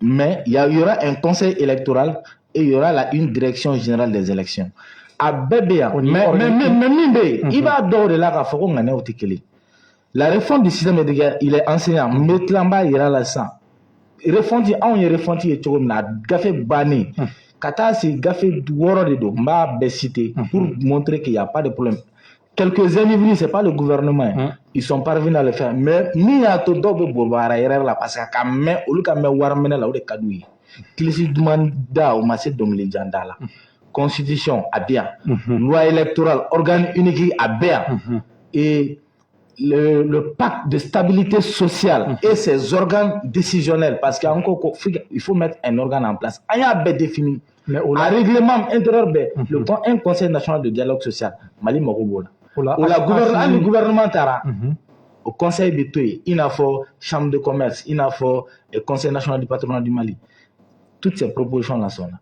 mais il y aura un conseil électoral et il y aura une direction générale des élections a bɛɛ bɛ yan mais min bɛ yen i b'a dɔw de la k'a fɔ ko ŋaniyaw tɛ kelen la réforme du système éducatif il est enseignant n bɛ tila n b'a yira la sisan refonti anw ye refonti ye cogo min na gafe bannen ka taa se gafe 6 de don n b'a bɛɛ citer pour montrer qu'il y a pas de problème quelques individus c'est pas le gouvernement ils sont parvenus à le faire mais min y'a to dɔw bɛ bɔbɔra yɛrɛ la parce que ka mɛn olu ka mɛn wari minɛ la o de ka d'u ye kilisi duman da o ma se dɔnkili jan da la constitution a bɛ yan loi électorale organe unique a bɛ yan et le pacte de stabilité sociale et ses organes décisionnels parce qu'il faut mettre un organe en place. Il y a bien défini. Un règlement intérieur, un conseil national de dialogue social. Mali Marobola. Le gouvernement Tara. Au conseil de Toy, il y a chambre de commerce, il y a le conseil national du patronat du Mali. Toutes ces propositions-là sont là.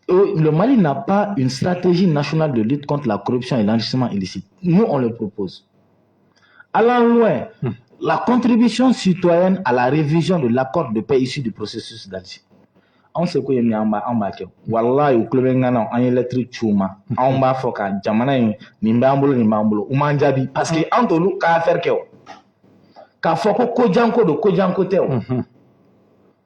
Le Mali n'a pas une stratégie nationale de lutte contre la corruption et l'enrichissement illicite. Nous, on le propose. Allant loin, la contribution citoyenne à la révision de l'accord de paix issu du processus d'Alger. On sait que nous avons fait. Wallah, au club ngana, on est lettre chuma. On va faire que jamana ni mbambulo, umanjabi parce que entre nous ka faire que ka foko kojanko teo.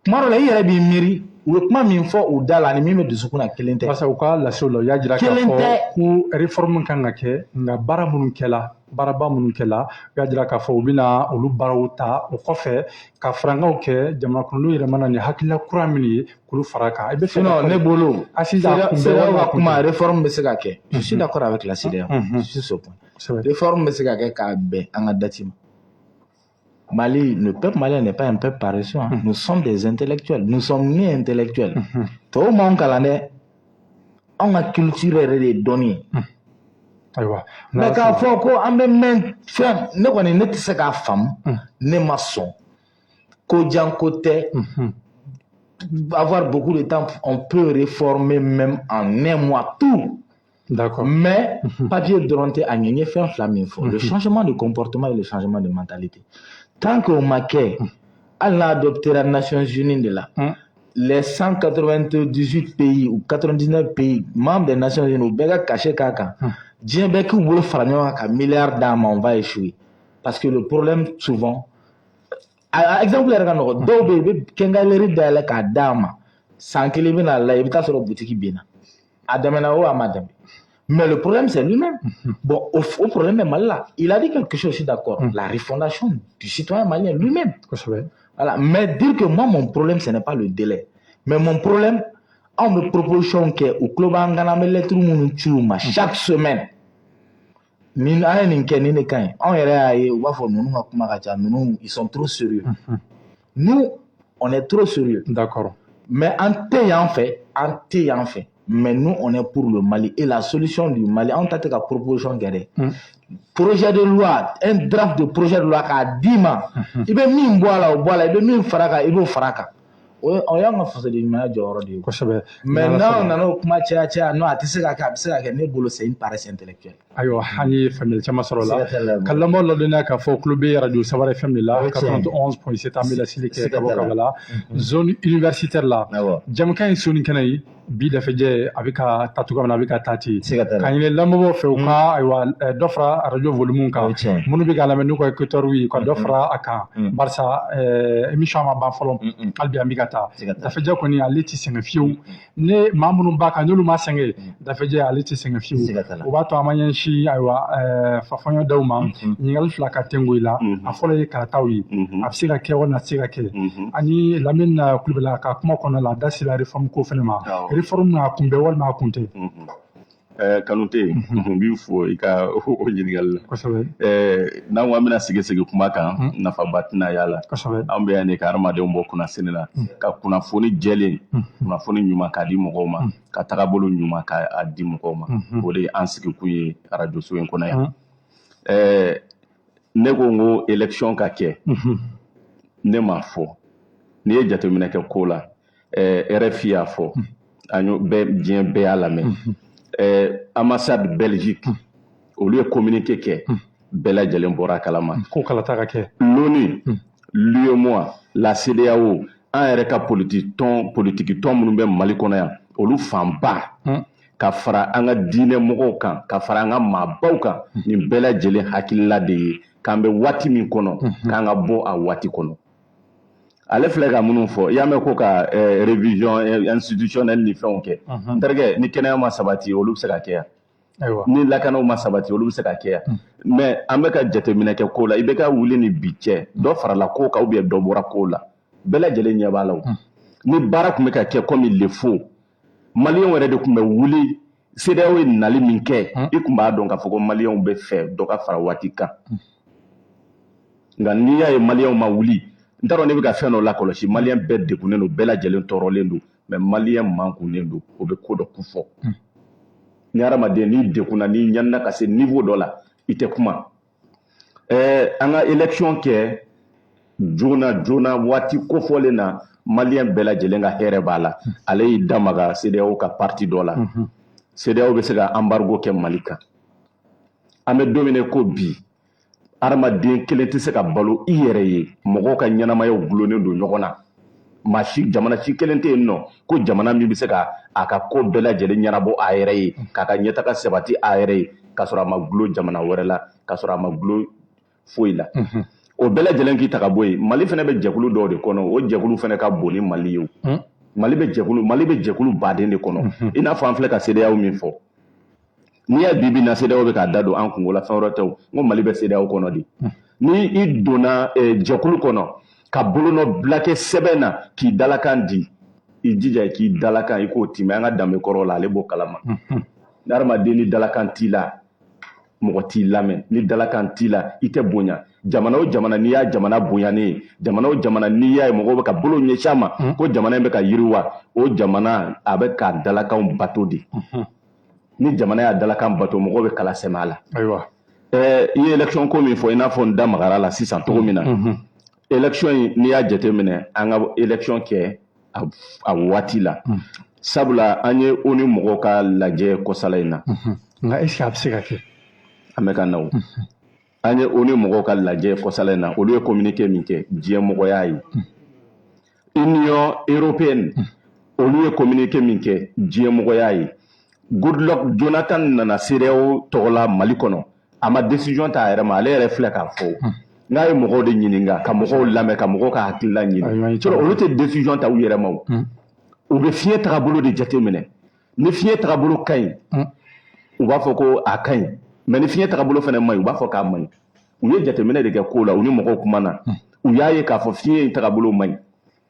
Maro la yere bi miri ou kuma min fo ou dala ni mime de sukuna kelente. Parce que la solo ya jira ka fo ku réforme kan nga ke nga bara munun kela baraba munun kela ya jira ka fo bina olu baraw ta o kɔfɛ ka frangaw kɛ jamana kɔnɔ yɛrɛ mana ni hakila kura min ye kulu faraka ibe sinon ne bolo asida wa kuma réforme bɛ se ka kɛ je suis d'accord avec la CEDEAO sur ce point réforme bɛ se ka kɛ ka bɛn an ka date ma Mali, le peuple malien n'est pas un peuple paresseux. Nous sommes des intellectuels. Nous sommes nés intellectuels. Tout le monde on a culture et des données. Mais quand faut qu'on même faire, ne te sais qu'à femme, ne maçon, qu'au côté, avoir beaucoup de temps, on peut réformer même en un mois tout. D'accord. Mais papier de rentrée à gagner fait un flamme fort. Le changement de comportement et le changement de mentalité. Tant qu'on maquait, elle a adopté les Nations Unies de là. Les 198 pays ou 99 pays membres des Nations Unies, ou bien caché caca. Dieu bien que vous faire un milliard d'âmes, on va échouer. Parce que le problème souvent, exemple les gens, deux bébés, kengaleri d'aller à dama, sans qu'il y ait là, il y a sur la boutique bien. Adamena à madame. Mais le problème, c'est lui-même. Bon, au problème est mal là. Il a dit quelque chose, je suis d'accord. La refondation du citoyen malien lui-même. Voilà. Mais dire que moi, mon problème, ce n'est pas le délai. Mais mon problème, on me propose que au club chaque semaine. Ils sont trop sérieux. Nous, on est trop sérieux. D'accord. Mais en t'ayant fait. Mais nous, on est pour le Mali. Et la solution du Mali, on t'a fait la proposition guerre. Projet de loi, un draft de projet de loi à 10 mois. Il veut mis boire, il veut mis faraka, il veut faraka. On y a un force de l'image aujourd'hui. Maintenant, on a un match, non, tu sais que c'est une paresse intellectuelle. Ayo, hani famille chama sorola. Kalamo la donna ka fo club radio Savoir FM la 91.7 amila silike ka bokala. Zone universitaire la. Jamkan soni kanai bi da feje abika tatu ka na abika tati. Kan ile lambo fe ka aywa dofra radio volume ka. Munu bi gala menu ko écouteur wi ko dofra aka. Barsa émission ma ba folom albi amigata. Da feje ko ni aleti senga fiu. Ne mamunu baka nyulu ma senge da feje aleti senga fiu. O ba to amanyen shi aywa fafanyo dawma nyingal flaka tengoila afola ye karatawi afsira ke wona sira ke ani lamine kulbala ka kuma kono la dasi la réforme ko fenema réforme na kumbe wal ma kunte kanute bi fo ika o nyingal na wa mina sige kuma kan na fa batina yala an be ne ka armade mbo kuna sinina ka kuna foni jelen kuna foni nyuma ka di mɔgɔw ma ka taga bolo nyuma ka adi mɔgɔw ma o de an sigi ku ye radio so en kona ya ne ko ngo election ka kɛ ne ma fɔ ni ye jateminɛ kɛ ko la RFI a fɔ an diɲɛ bɛɛ y'a lamɛn ambassade Belgique olu ye communiqué kɛ bɛɛ lajɛlen bɔra kalama ko kalata ka kɛ l'ONU l'UEMOA la CEDEAO an yɛrɛ ka politique tɔn minnu bɛ Mali kɔnɔ yan olu fanba ka fara an ka diinɛ mɔgɔw kan ka fara an ka maabaw kan nin bɛɛ lajɛlen hakilila de ye k'an bɛ waati min kɔnɔ k'an ka bɔ a waati kɔnɔ ale filɛ ka minnu fɔ i y'a mɛn ko ka révision institutionnelle ni fɛnw kɛ n terikɛ ni kɛnɛya ma sabati olu bɛ se ka kɛ yan ni lakanaw ma sabati olu bɛ se ka kɛ yan mais an bɛ ka jateminɛ kɛ ko la i bɛ ka wuli ni bi cɛ dɔ farala ko kan ou bien dɔ bɔra ko la bɛɛ lajɛlen ɲɛ b'a la ni baara tun bɛ ka kɛ comme il le faut maliyɛnw yɛrɛ de tun bɛ wuli CEDEAO ye nali min kɛ i tun b'a dɔn k'a fɔ ko maliyɛnw bɛ fɛ dɔ ka fara waati kan nka n'i y'a ye maliyɛnw ma wuli n t'a dɔn ne bɛ ka fɛn dɔ lakɔlɔsi maliyɛn bɛɛ degunnen don bɛɛ lajɛlen tɔɔrɔlen don mais maliyɛn mankunnen don o bɛ ko dɔ ko fɔ ni hadamaden n'i degunna n'i ɲanina ka se niveau dɔ la i tɛ kuma an ka élection kɛ joona waati kofɔlen na maliyɛn bɛɛ lajɛlen ka hɛrɛ b'a la ale y'i damaga CEDEAO ka parti dɔ la CEDEAO bɛ se ka embargo kɛ Mali kan an bɛ don min ko bi hadamaden kelen tɛ se ka balo i yɛrɛ ye mɔgɔw ka ɲɛnamayaw gulonnen don ɲɔgɔn na jamana si kelen tɛ yen nɔ ko jamana min bɛ se ka a ka ko bɛɛ lajɛlen ɲɛnabɔ a yɛrɛ ye k'a ka ɲɛtaga sabati a yɛrɛ ye k'a sɔrɔ a ma gulo jamana wɛrɛ la k'a sɔrɔ a ma gulo foyi la o bɛɛ lajɛlen k'i ta ka bɔ yen Mali fana bɛ jɛkulu dɔw de kɔnɔ o jɛkulu fana ka bon ni Mali ye Mali bɛ jɛkulu baden de kɔnɔ i n'a fɔ an filɛ ka CEDEAO min fɔ n'i y'a bibi na CEDEAO bɛ k'a da don an kungo la fɛn wɛrɛ tɛ n ko Mali bɛ CEDEAO kɔnɔ de ni i donna jɛkulu kɔnɔ ka bolonɔ bila kɛ sɛbɛn na k'i dalakan di i jija k'i dalakan i k'o timɛ an ka danbe kɔrɔ la ale b'o kalama ni hadamaden ni dalakan t'i la mɔgɔ t'i lamɛn ni dalakan t'i la i tɛ bonya jamana o jamana n'i y'a jamana bonyanen ye jamana o jamana n'i y'a ye mɔgɔw bɛ ka bolo ɲɛsin a ma ko jamana in bɛ ka yiriwa o jamana a bɛ ka dalakanw bato de ni jamana y'a dalakan bato mɔgɔw bɛ kala sɛmɛ a la ayiwa i ye élection ko min fɔ i n'a fɔ n da magara la sisan cogo min na élection in n'i y'a jateminɛ an ka élection kɛ a waati la sabula an ye ONU mɔgɔw ka lajɛ kɔsala in na nka est-ce que a bɛ se ka kɛ an bɛ ka na o an ye ONU mɔgɔw ka lajɛ kɔsala in na olu ye communiqué min kɛ diɲɛ mɔgɔ y'a ye Union européenne olu ye communiqué min kɛ diɲɛ mɔgɔ y'a ye Goodluck Jonathan nana CEDEAO tɔgɔ la Mali kɔnɔ a ma décision ta a yɛrɛ ma ale yɛrɛ filɛ k'a fɔ n'a ye mɔgɔw de ɲininka ka mɔgɔw lamɛn ka mɔgɔw ka hakilila ɲini olu tɛ décision ta u yɛrɛ ma u bɛ fiɲɛ tagabolo de jateminɛ ni fiɲɛ tagabolo ka ɲi u b'a fɔ ko a ka ɲi mais ni fiɲɛ tagabolo fana ma ɲi u b'a fɔ k'a ma ɲi u ye jateminɛ de kɛ ko la u ni mɔgɔw kuma na u y'a ye k'a fɔ fiɲɛ in tagabolo ma ɲi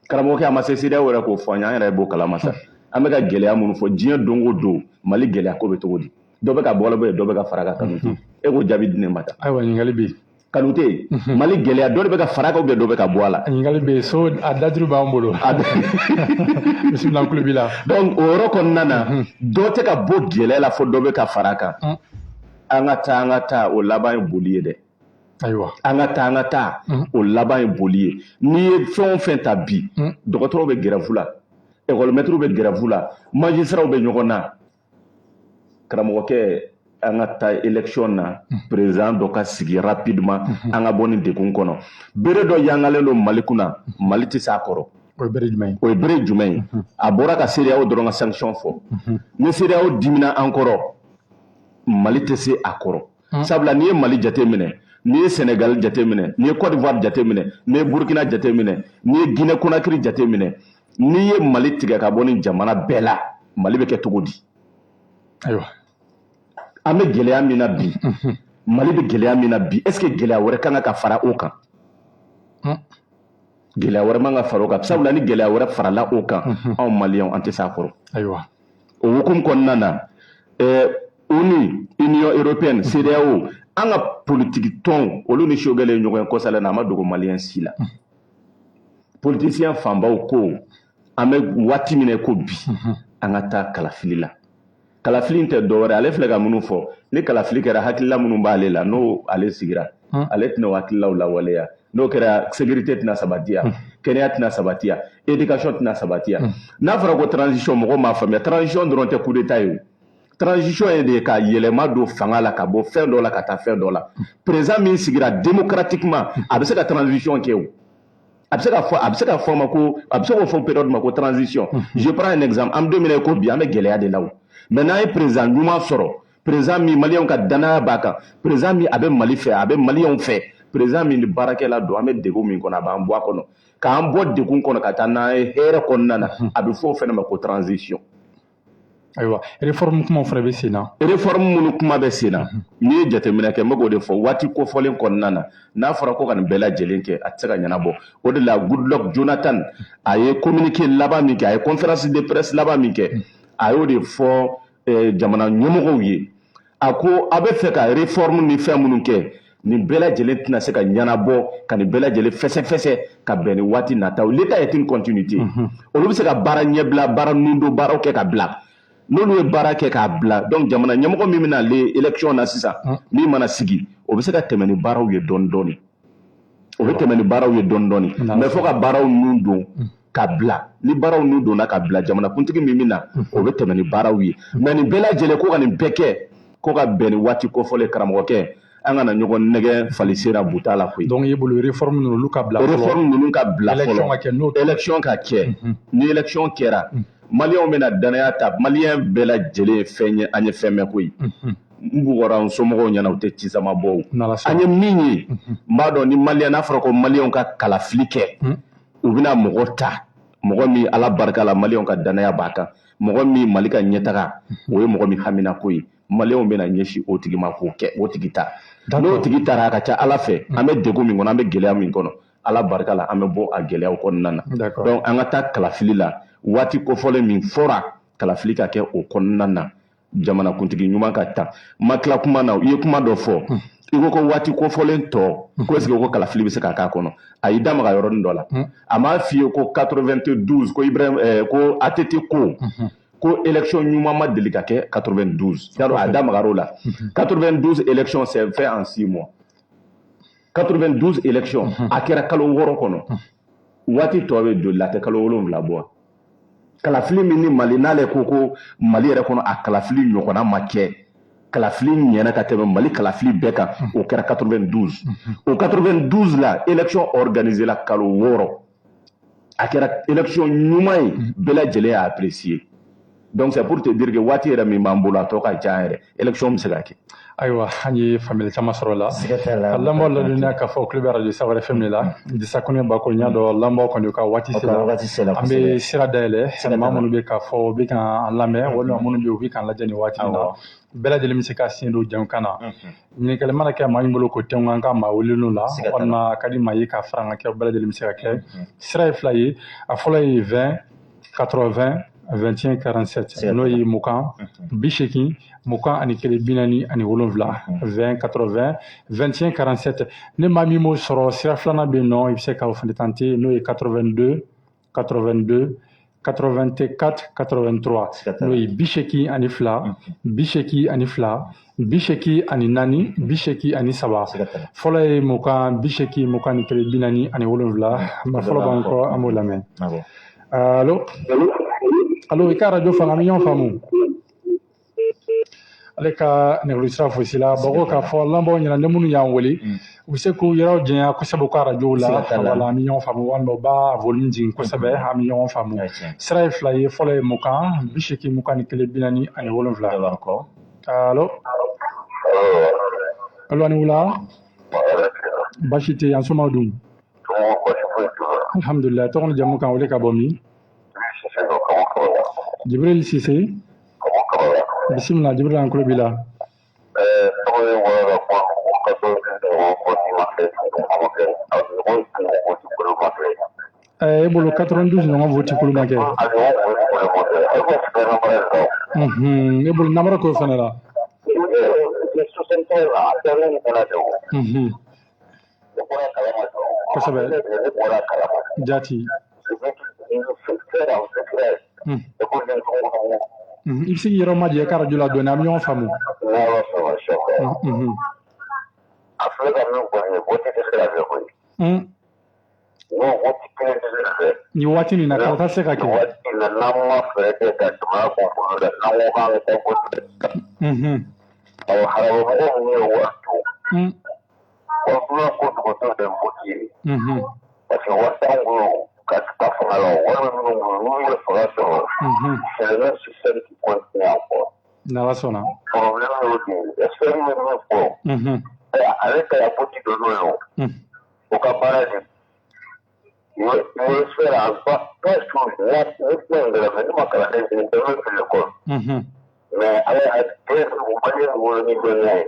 karamɔgɔkɛ a ma se CEDEAO yɛrɛ k'o fɔ an ye an yɛrɛ b'o kalama sa an bɛ ka gɛlɛya minnu fɔ diɲɛ don o don Mali gɛlɛya ko bɛ cogo di dɔ bɛ ka bɔ bɔ yen dɔ bɛ ka fara kan Kanute e k'o jaabi di ne ma tan ayiwa ɲininkali bɛ yen Kanute Mali gɛlɛya dɔ de bɛ ka fara kan ou bien dɔ bɛ ka bɔ a la ɲininkali bɛ yen so a daturu b'an bolo bisimila kulo b'i la donc o yɔrɔ kɔnɔna na dɔ tɛ ka bɔ gɛlɛya la fɔ dɔ bɛ ka fara kan an ka taa o laban ye boli ye dɛ ayiwa an ka taa o laban ye boli ye n'i ye fɛn o fɛn ta bi dɔgɔtɔrɔw bɛ grève la école-maîtres bɛ grève la magistrats bɛ ɲɔgɔn na karamɔgɔkɛ an ka taa élection na président dɔ ka sigi rapidement an ka bɔ nin degun kɔnɔ bere dɔ yangalen don Mali kunna Mali tɛ se a kɔrɔ o ye bere jumɛn ye a bɔra ka CEDEAO dɔrɔn ka sanction fɔ ni CEDEAO dimina an kɔrɔ Mali tɛ se a kɔrɔ sabula n'i ye Mali jateminɛ n'i ye Sénégal jateminɛ n'i ye Côte d'Ivoire jateminɛ n'i ye Burkina jateminɛ n'i ye Guinée Conakry jateminɛ n'i ye Mali tigɛ ka bɔ nin jamana bɛɛ la Mali bɛ kɛ cogo di ayiwa an bɛ gɛlɛya min na bi Mali bɛ gɛlɛya min na bi est-ce que gɛlɛya wɛrɛ kan ka fara o kan gɛlɛya wɛrɛ man ka fara o kan sabula ni gɛlɛya wɛrɛ farala o kan anw maliyɛnw an tɛ se a kɔrɔ ayiwa o hukumu kɔnɔna na ONU Union européenne CEDEAO an ka politique tɔnw olu ni Sogɛlɛ ye ɲɔgɔn ye kɔsala na a ma dogo maliyɛn si la politicien fanbaw ko an bɛ waati min ko bi an ka taa kalafili la kalafili tɛ dɔwɛrɛ ale filɛ ka minnu fɔ ni kalafili kɛra hakilila minnu b'ale la n'o ale sigira ale tɛna o hakililaw lawaleya n'o kɛra sécurité tɛna sabatiya kɛnɛya tɛna sabatiya éducation tɛna sabatiya n'a fɔra ko transition mɔgɔ m'a faamuya transition dɔrɔn tɛ coup d'état ye transition ye de ka yɛlɛma don fanga la ka bɔ fɛn dɔ la ka taa fɛn dɔ la président min sigira démocratiquement a bɛ se ka transition kɛ o a bɛ se ka fɔ ma ko a bɛ se k'o fɔ période ma ko transition je prends un exemple an bɛ don min na ko bi an bɛ gɛlɛya de la o mais n'an ye président ɲuman sɔrɔ président min maliyɛnw ka danaya b'a kan président min a bɛ Mali fɛ a bɛ maliyɛnw fɛ président min ni baarakɛla don an bɛ degun min kɔnɔ a b'an bɔ a kɔnɔ k'an bɔ degun kɔnɔ ka taa n'an ye hɛrɛ kɔnɔna na a bɛ fɔ o fɛnɛ ma ko transition. Ayiwa réforme kuma fana bɛ sen na réforme minnu kuma bɛ sen na n'i ye jateminɛ kɛ n bɛ k'o de fɔ waati kofɔlen kɔnɔna na n'a fɔra ko ka nin bɛɛ lajɛlen kɛ a tɛ se ka ɲɛnabɔ o de la Goodluck Jonathan a ye communiqué laban min kɛ a ye conférence de presse laban min kɛ a y'o de fɔ jamana ɲɛmɔgɔw ye a ko a bɛ fɛ ka réforme ni fɛn minnu kɛ nin bɛɛ lajɛlen tɛna se ka ɲɛnabɔ ka nin bɛɛ lajɛlen fɛsɛfɛsɛ ka bɛn ni waati nataw l'état est une continuité olu bɛ se ka baara ɲɛbila baara nundo baaraw kɛ ka bila n'olu ye baara kɛ k'a bila donc jamana ɲɛmɔgɔ min bɛna ale élection na sisan min mana sigi o bɛ se ka tɛmɛ ni baaraw ye dɔɔni dɔɔni o bɛ tɛmɛ ni baaraw ye dɔɔni dɔɔni mais fo ka baaraw nun don ka bila ni baaraw nun donna ka bila jamana kuntigi min bɛ na o bɛ tɛmɛ ni baaraw ye mais nin bɛɛ lajɛlen ko ka nin bɛɛ kɛ ko ka bɛn ni waati kofɔlen karamɔgɔkɛ an kana ɲɔgɔn nɛgɛ falisera buta la koyi donc i bolo réforme ninnu ka bila réforme ninnu ka bila fɔlɔ élection ka kɛ ni élection kɛra maliyɛnw bɛna danaya ta maliyɛn bɛɛ lajɛlen ye fɛn ye an ye fɛn mɛn koyi n bugɔra n somɔgɔw ɲɛna u tɛ cisama bɔ o an ye min ye n b'a dɔn ni maliyɛn n'a fɔra ko maliyɛnw ka kalafili kɛ u bɛna mɔgɔ ta mɔgɔ min ala barika la maliyɛnw ka danaya b'a kan mɔgɔ min Mali ka ɲɛtaga o ye mɔgɔ min hamina ko ye maliyɛnw bɛna ɲɛsin o tigi ma k'o kɛ o tigi ta n'o tigi taara a ka ca ala fɛ an bɛ degun min kɔnɔ an bɛ gɛlɛya min kɔnɔ ala barika la an bɛ bɔ a gɛlɛyaw kɔnɔna na donc an ka taa kalafili la waati kofɔlen min fɔra kalafili ka kɛ o kɔnɔna na jamana kuntigi ɲuman ka ta ma tila kuma na i ye kuma dɔ fɔ i ko ko waati kofɔlen tɔ ko est-ce que ko kalafili bɛ se ka k'a kɔnɔ a y'i da maga yɔrɔnin dɔ la a m'a f'i ye ko 92 ko Ibrahim ko ATT ko élection ɲuman ma deli ka kɛ 92 y'a dɔn a da magar'o la 92 élection c'est fait en 6 mois 92 élection a kɛra kalo 6 kɔnɔ waati tɔ bɛ joli la a tɛ kalo 7 bɔ kalafili min ni Mali n'ale ko Mali yɛrɛ kɔnɔ a kalafili ɲɔgɔnna ma kɛ kalafili ɲɛna ka tɛmɛ Mali kalafili bɛɛ kan o kɛra 92 o 92 la élection organisée la kalo 6 a kɛra élection ɲuman ye bɛɛ lajɛlen y'a apprécié donc c'est pour te dire que waati yɛrɛ min b'an bolo a tɔ ka ca yɛrɛ élection bɛ se ka kɛ ayiwa an ye faamuyali caman sɔrɔ la a lamɔ ladɔnniya k'a fɔ tulo bɛ radio Sahel FM de la Idrissa Kone Bako n y'a dɔn lamɔ kɔni u ka waati sera an bɛ sira dayɛlɛ maa minnu bɛ k'a fɔ u bɛ k'an lamɛn walima minnu bɛ yen u bɛ k'an lajɛ nin waati in na bɛɛ lajɛlen bɛ se ka sen don jamukan na ɲininkali mana kɛ maa min bolo ko tɛnku an ka maa welenu la walima a ka di maa ye k'a fara an ka kɛ bɛɛ lajɛlen bɛ se ka kɛ sira ye fila ye a fɔlɔ ye 20 80 21 47 n'o ye 20 80 41 47 20 80 21 47 ne maa min m'o sɔrɔ sira filanan bɛ yen nɔ i bɛ se k'o fana tenter n'o ye 82 82 84 83 n'o ye 82 82 84 83 fɔlɔ ye 20 81 41 47 ma fɔlɔ b'an kɔ an b'o lamɛn allo allo i ka radio fanga mi ɲɔgɔn faamu ale ka nɛgɛjuru sira fosi la bago k'a fɔ lamɔbaaw ɲɛna ni minnu y'an wele u bɛ se k'u yɛrɛw janya kosɛbɛ u ka radio la wala an bɛ ɲɔgɔn faamu walima u b'a volume jigin kosɛbɛ an bɛ ɲɔgɔn faamu sira ye fila ye fɔlɔ ye 20 81 47 allo allo ani wula baasi tɛ yen somaw dun alhamdulilayi tɔgɔ ni jamu kan wele ka bɔ min Jibril Cissé bisimila Jibril an kulo b'i la e bolo 92 ɲɔgɔn voti kulu ma kɛ e bolo namara ko fana la kosɛbɛ jati i bɛ se k'i yɛrɛ majɛ ka radio la dɔɔni an bɛ ɲɔgɔn faamu a filɛ ka min fɔ nin ye vote tɛ se ka kɛ koyi ni waati min na karata se ka kɛ n'ala sɔnna ale ka poti dɔ n'o ye o ka baara de fera pas ne ma kalanden ni dɛmɛ fili kɔ mais ale a mali wolo ni dɔnniya ye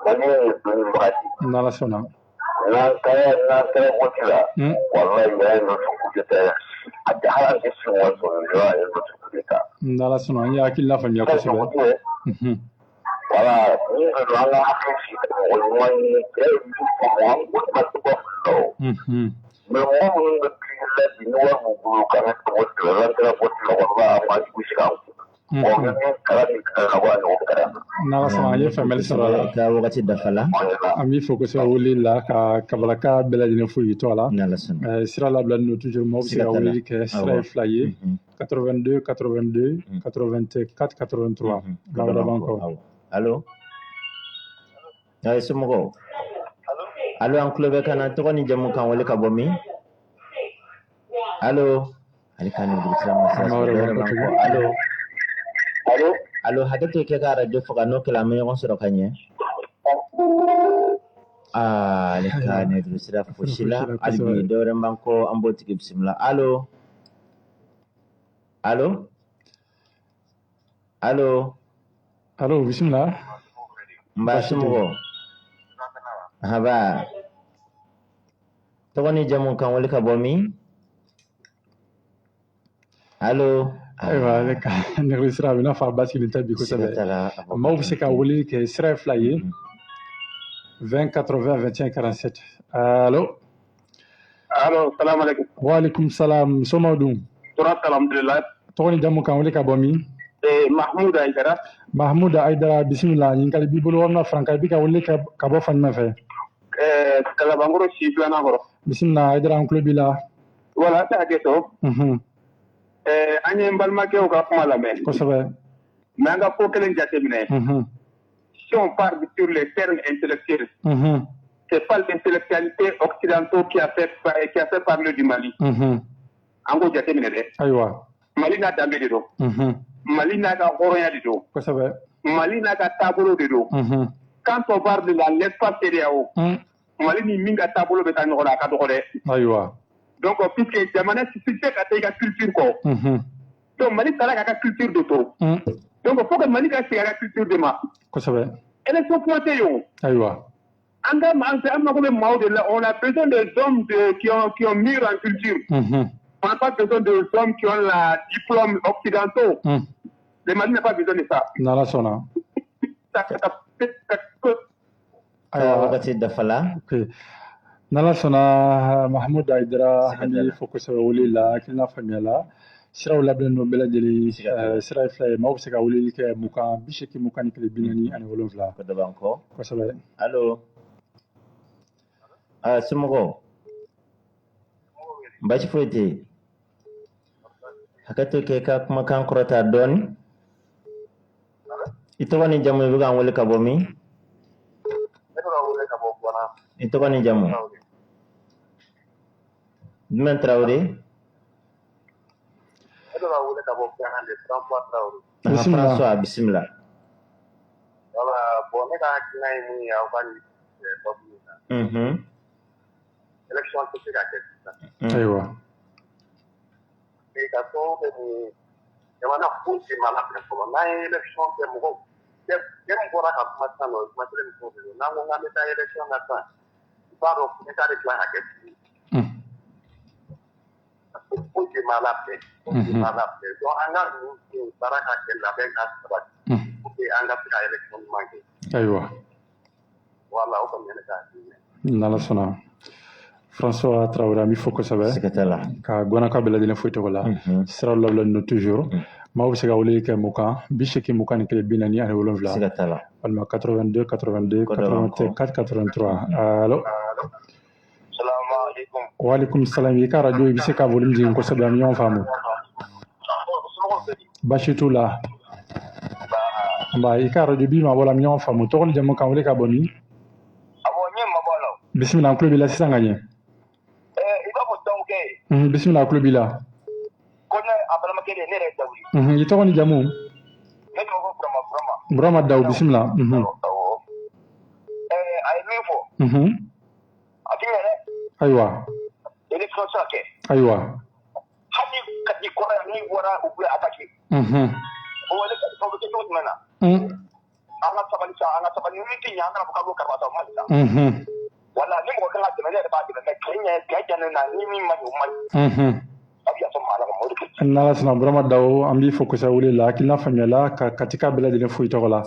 mali ye dɔnni bagati n'ala sɔnna n'an kɛra poti la wallahi ya ye notre coup d'état a jahala ke si wa sɔrɔ ya ye notre coup d'état n'ala sɔnna an ye hakilina faamuya kosɛbɛ voilà ni an ka hakili sigi o ɲuman ɲini cɛ ye min faamu an b'o ma se ka fili mais mɔgɔ minnu bɛ kiiri la bi ni wari b'u bolo ka ne tɔgɔ tigɛ n'an kɛra poti la wallahi an b'a jugu sigi an kun ni min kɛra nin kɛra la wa ɲɔgɔn kɛra n'ala sɔnna an ye faamuyali sɔrɔ a la ka wagati dafa la an b'i fo kosɛbɛ wuli la ka kabalaka bɛɛ lajɛlen fo y'i to a la n'ala sɔnna sira labilalen don toujours maaw bɛ se ka wulili kɛ sira ye 2 ye 82 82 84 83 Bawada Banko. Allo somɔgɔw allo an tulo bɛ ka na tɔgɔ ni jamu kan wele ka bɔ min allo ale ka nin dugusa allo hakɛ to kɛ ka radio faga n'o kɛla an bɛ ɲɔgɔn sɔrɔ ka ɲɛ ale ka nɛgɛjuru sira fosi la hali bi dɔ wɛrɛ b'an kɔ an b'o tigi bisimila allo bisimila nba somɔgɔw haba tɔgɔ ni jamu kan wele ka bɔ min allo ayiwa ale ka nɛgɛjuru sira a bɛ i n'a fɔ a basigilen tɛ bi kosɛbɛ maaw bɛ se ka weleli kɛ sira ye 2 ye 20 80 21 47 allo salam alaikum wa alaikum salam somɔgɔw dun tora alhamdulillah tɔgɔ ni jamu kan wele ka bɔ min Mahmoud Aidara bisimila ɲininkali b'i bolo walima Franka i bɛ ka wele ka bɔ fan jumɛn fɛ Kalabankɔrɔ si 2nan kɔrɔ bisimila Aidara an tulo b'i la voilà a tɛ hakɛ to an ye n balimakɛw ka kuma lamɛn kosɛbɛ mais an ka ko kelen jateminɛ si on parle sur les termes intellectuels c'est pas l'intellectualité occidentale qui a fait parler du Mali an k'o jateminɛ dɛ ayiwa Mali n'a danbe de don Mali n'a ka hɔrɔnya de don kosɛbɛ Mali n'a ka taabolo de don quand on parle de la l'espace CEDEAO Mali ni min ka taabolo bɛ taa ɲɔgɔn na a ka dɔgɔ dɛ ayiwa donc puisque jamana ti se ka taa i ka culture kɔ donc Mali taara k'a ka culture de to donc faut que Mali ka segin a ka culture de ma kosɛbɛ élection kuma tɛ yen o ayiwa an mago bɛ maaw de la on a besoin des hommes qui ont mûri en culture on n'a pas besoin des hommes qui ont la diplôme occidentaux le Mali n'a pas besoin de ça n'ala sɔnna wagati dafa la n'ala sɔnna Mahmoud Aidara an b'i fo kosɛbɛ wele la hakilina faamuya la siraw labɛnnen don bɛɛ lajɛlen sira ye 2 ye maaw bɛ se ka weleli kɛ 20 80 21 47 kosɛbɛ allo somɔgɔw baasi foyi tɛ yen hakɛ to kɛ ka kumakan kɔrɔta dɔɔni i tɔgɔ ni jamu i bɛ k'an wele ka bɔ min i tɔgɔ ni jamu jumɛn Tarawele François bisimila bon ne ka hakilina ye mun ye aw ka nin babu in na élection tɛ se ka kɛ sisan ayiwa ka fɔ bɛ nin jamana foyi tɛ ma labɛn fɔlɔ n'an ye élection kɛ mɔgɔw bɛɛ bɔra ka kuma sisan nɔ kuma kelen min fɔ de don n'an ko k'an bɛ taa élection na sisan i b'a dɔn coup d'état de tila ka kɛ sigi foyi tɛ ma labɛn donc an ka ninnu baara ka kɛ labɛn ka sabati pour que an ka se ka élection ɲuman kɛ ayiwa voilà o kɔni ye ne ka hakilina ye n'ala sɔnna François Traoré an b'i fo kosɛbɛ ka gɔnaka bɛɛ lajɛlen foyi tɔgɔ la siraw labɛnnen don toujours maaw bɛ se ka weleli kɛ 20 80 21 47 walima 82 82 84 83 allo Wa alaikum salam. I ka radio i bɛ se ka volume jigin kosɛbɛ an bɛ ɲɔgɔn faamu. Baasi t'u la. Nba i ka radio bi ma bɔ la an bɛ ɲɔgɔn faamu. Tɔgɔ ni jamu kan wele ka bɔ min? Bisimila an tulo b'i la sisan ka ɲɛ. I b'a fɔ dɔnkɛ. Bisimila an tulo b'i la. Ko ne a balimakɛ de ne yɛrɛ Dawu ye. I tɔgɔ ni jamu? Ne tɔgɔ ko Burama. Burama Dawu bisimila. A ye min fɔ. A ti ɲɛ dɛ. Ayiwa. Élection tɛ se ka kɛ. Ayiwa. Hali kati kɔrɔ yan n'i bɔra u bɛ attaqué. O wale ka fɔ bɛ kɛ cogo jumɛn na? An ka sabali sa, an ka sabali ni tɛ ɲɛ an kana fɔ k'a b'o karaba sa o ma ɲi sa. Wala ni mɔgɔ kan ka dɛmɛ ne yɛrɛ b'a dɛmɛ mais kile ɲɛ na ni min ma ɲi o ma ɲi. N'ala sɔnna Burama Dawu an b'i fo kosɛbɛ wele la hakilina faamuyala ka Katika bɛɛ lajɛlen fo i tɔgɔ la.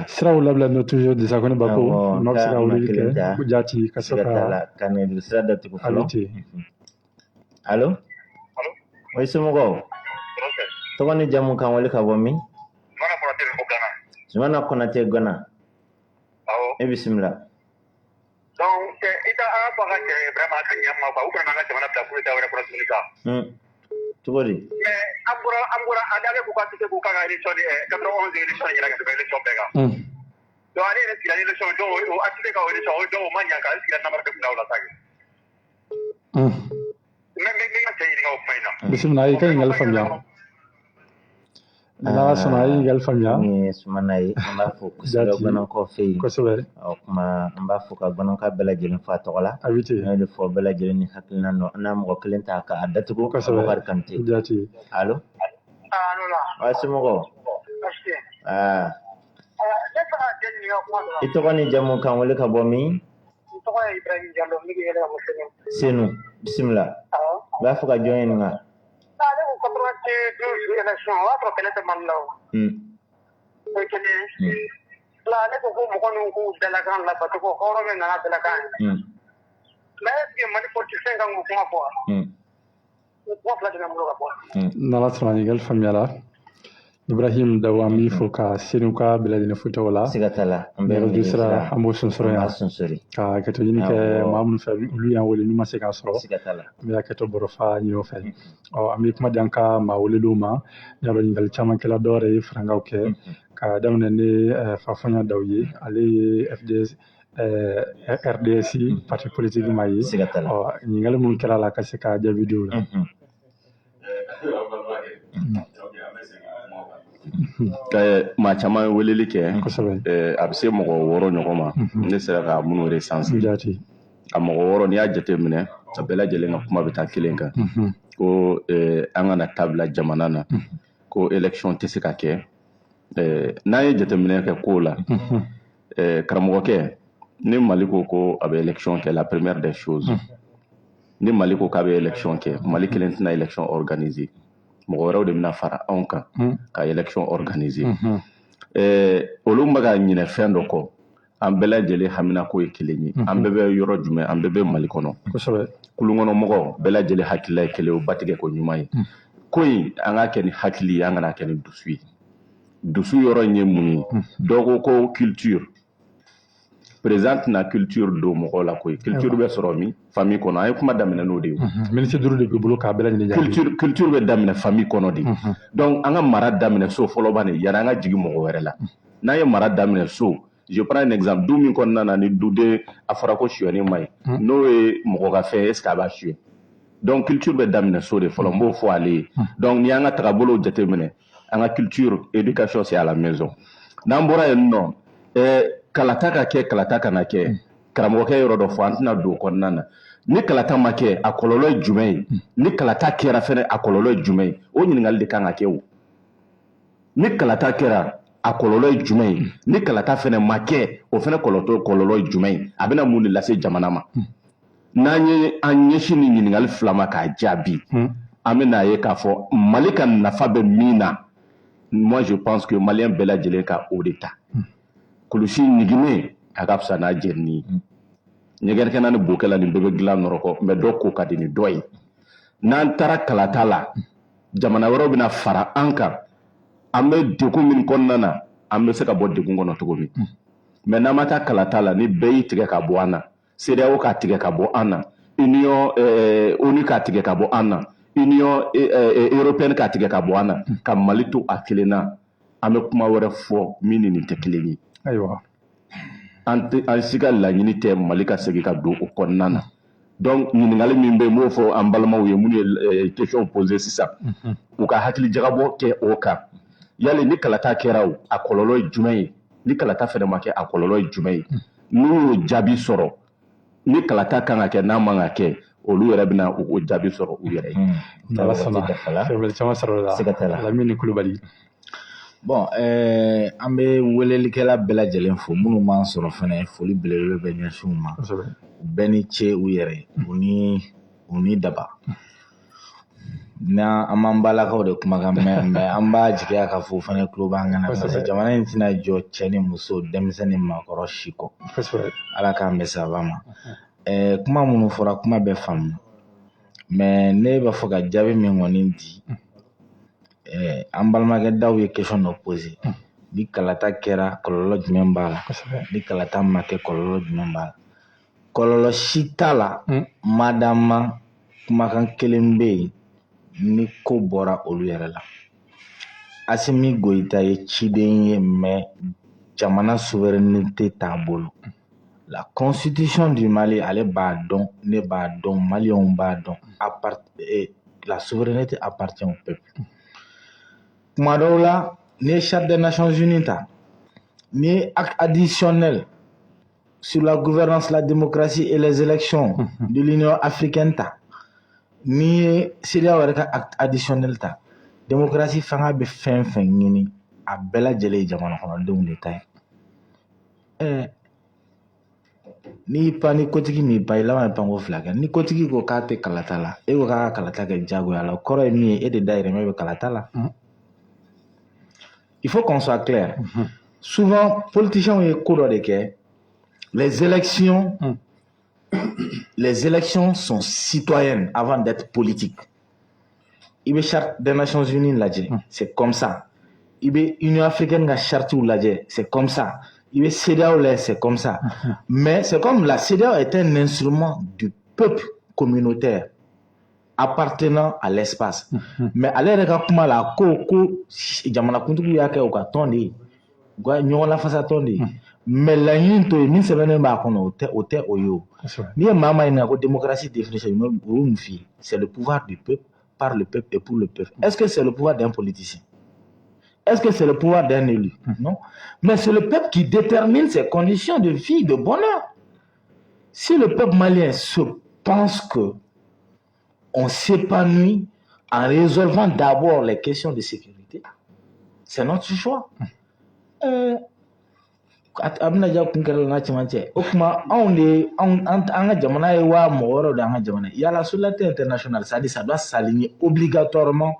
Siraw labila n'o toujours Desakoni Bako n'aw bɛ se ka wele kɛ ko jaati ka se ka nɛgɛjurusira datugu fɔlɔ. Allo. Oui somɔgɔw. Tɔgɔ ni jamu kan wele ka bɔ min? Zumana Konate Gana. E bisimila. Donc i ka an fanga kɛ vraiment a ka ɲɛ ma quoi u kana an ka jamana bila coup d'État wɛrɛ kɔnɔ tuguni quoi. Cogo di? Mais an bɔra an dalen ko ka tise k'u kan ka élection de 91 élection yɛrɛ ka tɛmɛ élection bɛɛ kan. Donc ale yɛrɛ sigila élection donc o a tise ka o élection o donc o ma ɲa ka ale sigila namara de kun o la sa kɛ. Mais ka cɛ ɲininka o kuma in na. Bisimila i ka ɲininkali faamuya. N'ala sɔnna a ye ɲininkali faamuya. Ni Sumana ye an b'a fɔ kosɛbɛ Gɔnɔnkɔ fɛ yen. Kosɛbɛ. O kuma an b'a fɔ ka Gɔnɔnka bɛɛ lajɛlen fɔ a tɔgɔ la. A bɛ ten. An y'o de fɔ bɛɛ lajɛlen ni hakilina dɔn an n'a mɔgɔ kelen ta k'a datugu. Kosɛbɛ. Abubakar Kante. Jaati. Allo. Allo la. Wa somɔgɔw. Baasi tɛ. Ne fɛ ka cɛ ɲininka kuma dɔ la. I tɔgɔ ni jamu kan wele ka bɔ min? N tɔgɔ ye Ibrahim Diallo n bɛ yɛlɛ ka bɔ Senu. Senu bisimila. N b'a fɔ ka jɔn ɲininka. Ale ko 92 élection o y'a sɔrɔ kɛlɛ tɛ Mali la o. O ye kelen ye. La ale ko mɔgɔ ninnu k'u dalakan labato ko hɔrɔn min nana dalakan ye. Mais est-ce que Mali politicien kan k'u kuma fɔ wa? Kuma fila de bɛ n bolo ka bɔ. N'ala sɔnna ɲininkali faamuyala. Ibrahim Dawu an b'i fo ka Senu ka bɛɛ lajɛlen fo i tɔgɔ la. Siga t'a la. An bɛ nɛgɛjuru sira an b'o sonsoro yan. An b'a sonsori. Ka hakɛto ɲini kɛ maa minnu fɛ olu y'an wele n'u ma se k'an sɔrɔ. Siga t'a la. An bɛ hakɛto bɔrɔfa ɲini o fɛ. An bɛ kuma di an ka maa welelenw ma. N y'a dɔn ɲininkali caman kɛla dɔw yɛrɛ ye farankaw kɛ. Ka daminɛ ni Fafɔnya Dawu ye ale ye FDS RDS parti politique ma ye. Siga t'a la. Ɲininkali minnu kɛra la ka se ka jaabi di o la. Maa caman ye weleli kɛ kosɛbɛ a bɛ se mɔgɔ 6 ɲɔgɔn ma ne sera ka minnu recenser a mɔgɔ 6 n'i y'a jate minɛ a bɛɛ lajɛlen ka kuma bɛ taa kelen kan ko an kana tabila jamana na ko élection tɛ se ka kɛ n'an ye jateminɛ kɛ ko la karamɔgɔkɛ ni Mali ko a bɛ élection kɛ la première des choses ni Mali ko k'a bɛ élection kɛ Mali kelen tɛna élection organiser mɔgɔ wɛrɛw de bɛna fara anw kan ka élection organiser olu bɛ ka ɲinɛ fɛn dɔ kɔ an bɛɛ lajɛlen hamina ko ye kelen ye an bɛɛ bɛ yɔrɔ jumɛn an bɛɛ bɛ Mali kɔnɔ kulukɔnɔ mɔgɔ bɛɛ lajɛlen hakilila ye kelen o ba tigɛ ko ɲuman ye ko in an ka kɛ ni hakili ye an kana kɛ ni dusu ye dusu yɔrɔ in ye mun ye dɔw ko culture président na culture do mɔgɔ la koyi culture bɛ sɔrɔ min famille kɔnɔ an ye kuma daminɛ n'o de ye ministre duru de b'i bolo k'a bɛɛ lajɛlen jaabi culture bɛ daminɛ famille kɔnɔ de donc an ka mara daminɛ so fɔlɔ ba nin yani an ka jigin mɔgɔ wɛrɛ la n'an ye mara daminɛ so je prends un exemple du min kɔnɔna na ni duden a fɔra ko suyɛni ma ɲi n'o ye mɔgɔ ka fɛn est ce que a b'a suyɛ donc culture bɛ daminɛ so de fɔlɔ n b'o fɔ ale ye donc ni an ka tagabolo jateminɛ an ka culture éducation c'est à la maison n'an bɔra yen nɔ kalata ka kɛ kalata kana kɛ karamɔgɔkɛ yɔrɔ dɔ fɔ an tɛna don kɔnɔna na ni kalata ma kɛ a kɔlɔlɔ ye jumɛn ye ni kalata kɛra fɛnɛ a kɔlɔlɔ ye jumɛn ye o ɲininkali de kan ka kɛ o ni kalata kɛra a kɔlɔlɔ ye jumɛn ye ni kalata fɛnɛ ma kɛ o fɛnɛ kɔlɔlɔ ye jumɛn ye a bɛna mun de lase jamana ma n'an ye an ɲɛsin ni ɲininkali fila ma k'a jaabi an bɛna ye k'a fɔ Mali ka nafa bɛ min na moi je pense que malien bɛɛ lajɛlen ka o de ta kulusi ɲiginen a ka fisa n'a jɛnini ye ɲɛgɛnɛkɛna ni bokɛla nin bɛɛ bɛ dilan nɔrɔkɔ mais dɔ ko ka di ni dɔ ye n'an taara kalata la jamana wɛrɛw bɛna fara an kan an bɛ degun min kɔnɔna na an bɛ se ka bɔ degun kɔnɔ cogo min mais n'an ma taa kalata la ni bɛɛ y'i tigɛ ka bɔ an na CEDEAO k'a tigɛ ka bɔ an na union ONU ka tigɛ ka bɔ an na union européenne ka tigɛ ka bɔ an na ka Mali to a kelen na an bɛ kuma wɛrɛ fɔ min ni nin tɛ kelen ye ayiwa an si ka laɲini tɛ Mali ka segin ka don o kɔnɔna na donc ɲininkali min bɛ yen m'o fɔ an balimaw ye minnu ye question posé sisan u ka hakili jagabɔ kɛ o kan yali ni kalata kɛra o a kɔlɔlɔ ye jumɛn ye ni kalata fɛnɛ ma kɛ a kɔlɔlɔ ye jumɛn ye n'u y'o jaabi sɔrɔ ni kalata kan ka kɛ n'a man ka kɛ olu yɛrɛ bɛna o jaabi sɔrɔ u yɛrɛ ye. Fɛɛrɛ caman sɔrɔ la Lamini Kulubali. Bon an bɛ welelikɛla bɛɛ lajɛlen fo minnu m'an sɔrɔ fɛnɛ foli belebele bɛ ɲɛsin u ma bɛɛ ni ce u yɛrɛ u ni daba na an m'an balakaw de kumakan mɛn an b'a jigiya k'a fɔ fɛnɛ tulo b'an kana parce que jamana in tɛna jɔ cɛ ni muso denmisɛn ni maakɔrɔ si kɔ ala k'an bɛ saba ma kuma minnu fɔra kuma bɛɛ faamu mais ne b'a fɔ ka jaabi min kɔni di an balimakɛ daw ye question dɔ posé ni kalata kɛra kɔlɔlɔ jumɛn b'a la ni kalata ma kɛ kɔlɔlɔ jumɛn b'a la kɔlɔlɔ si t'a la madama kumakan kelen bɛ yen ni ko bɔra olu yɛrɛ la Assimi Goïta ye ciden ye mais jamana souveraineté t'a bolo la constitution du Mali ale b'a dɔn ne b'a dɔn maliyɛnw b'a dɔn la souveraineté appartient au peuple kuma dɔw la ni ye charte des Nations Unies ta ni ye acte additionnel sur la gouvernance, la démocratie et les élections de l'Union africaine ta ni ye CEDEAO yɛrɛ ka acte additionnel ta démocratie fanga bɛ fɛn fɛn ɲini a bɛɛ lajɛlen ye jamana kɔnɔdenw de ta ye ni pan ni kotigi m'i pan i laban ye panko fila kɛ ni kotigi ko k'a tɛ kalata la e ko k'a ka kalata kɛ jagoya la o kɔrɔ ye min ye e de dayirimɛ bɛ kalata la il faut qu'on soit clair souvent politiciens ye ko dɔ de kɛ les élections sont citoyennes avant d'être politiques. Il y a charte des Nations Unies lajɛ, c'est comme ça. Il y a Union africaine la charte lajɛ, c'est comme ça. Il y a CEDEAO là, c'est comme ça. Mais c'est comme la CEDEAO est un instrument du peuple communautaire appartenant à l'espace. Mais à l'heure actuelle, la jamana kuntugu y'a kɛ u ka tɔn de ye, u ka ɲɔgɔn lafasa tɔn de ye. Mais la ɲini to ye min sɛbɛnnen b'a kɔnɔ o tɛ o ye o. N'i ye maa ɲininka ko démocratie définition o y'o min f'i ye, c'est le pouvoir du peuple, par le peuple et pour le peuple. Est-ce que c'est le pouvoir d'un politicien? Est-ce que c'est le pouvoir d'un élu? Non. Mais c'est le peuple qui détermine ses conditions de vie, de bonheur. Si le peuple malien se pense que on s'épanouit en résolvant d'abord les questions de sécurité, c'est notre choix. Abina ja kun kɛra n'a caman cɛ o kuma an ka jamana ye wa mɔgɔ wɛrɛw de an ka jamana ye la solidarité internationale c'est-à-dire ça doit s'aligner obligatoirement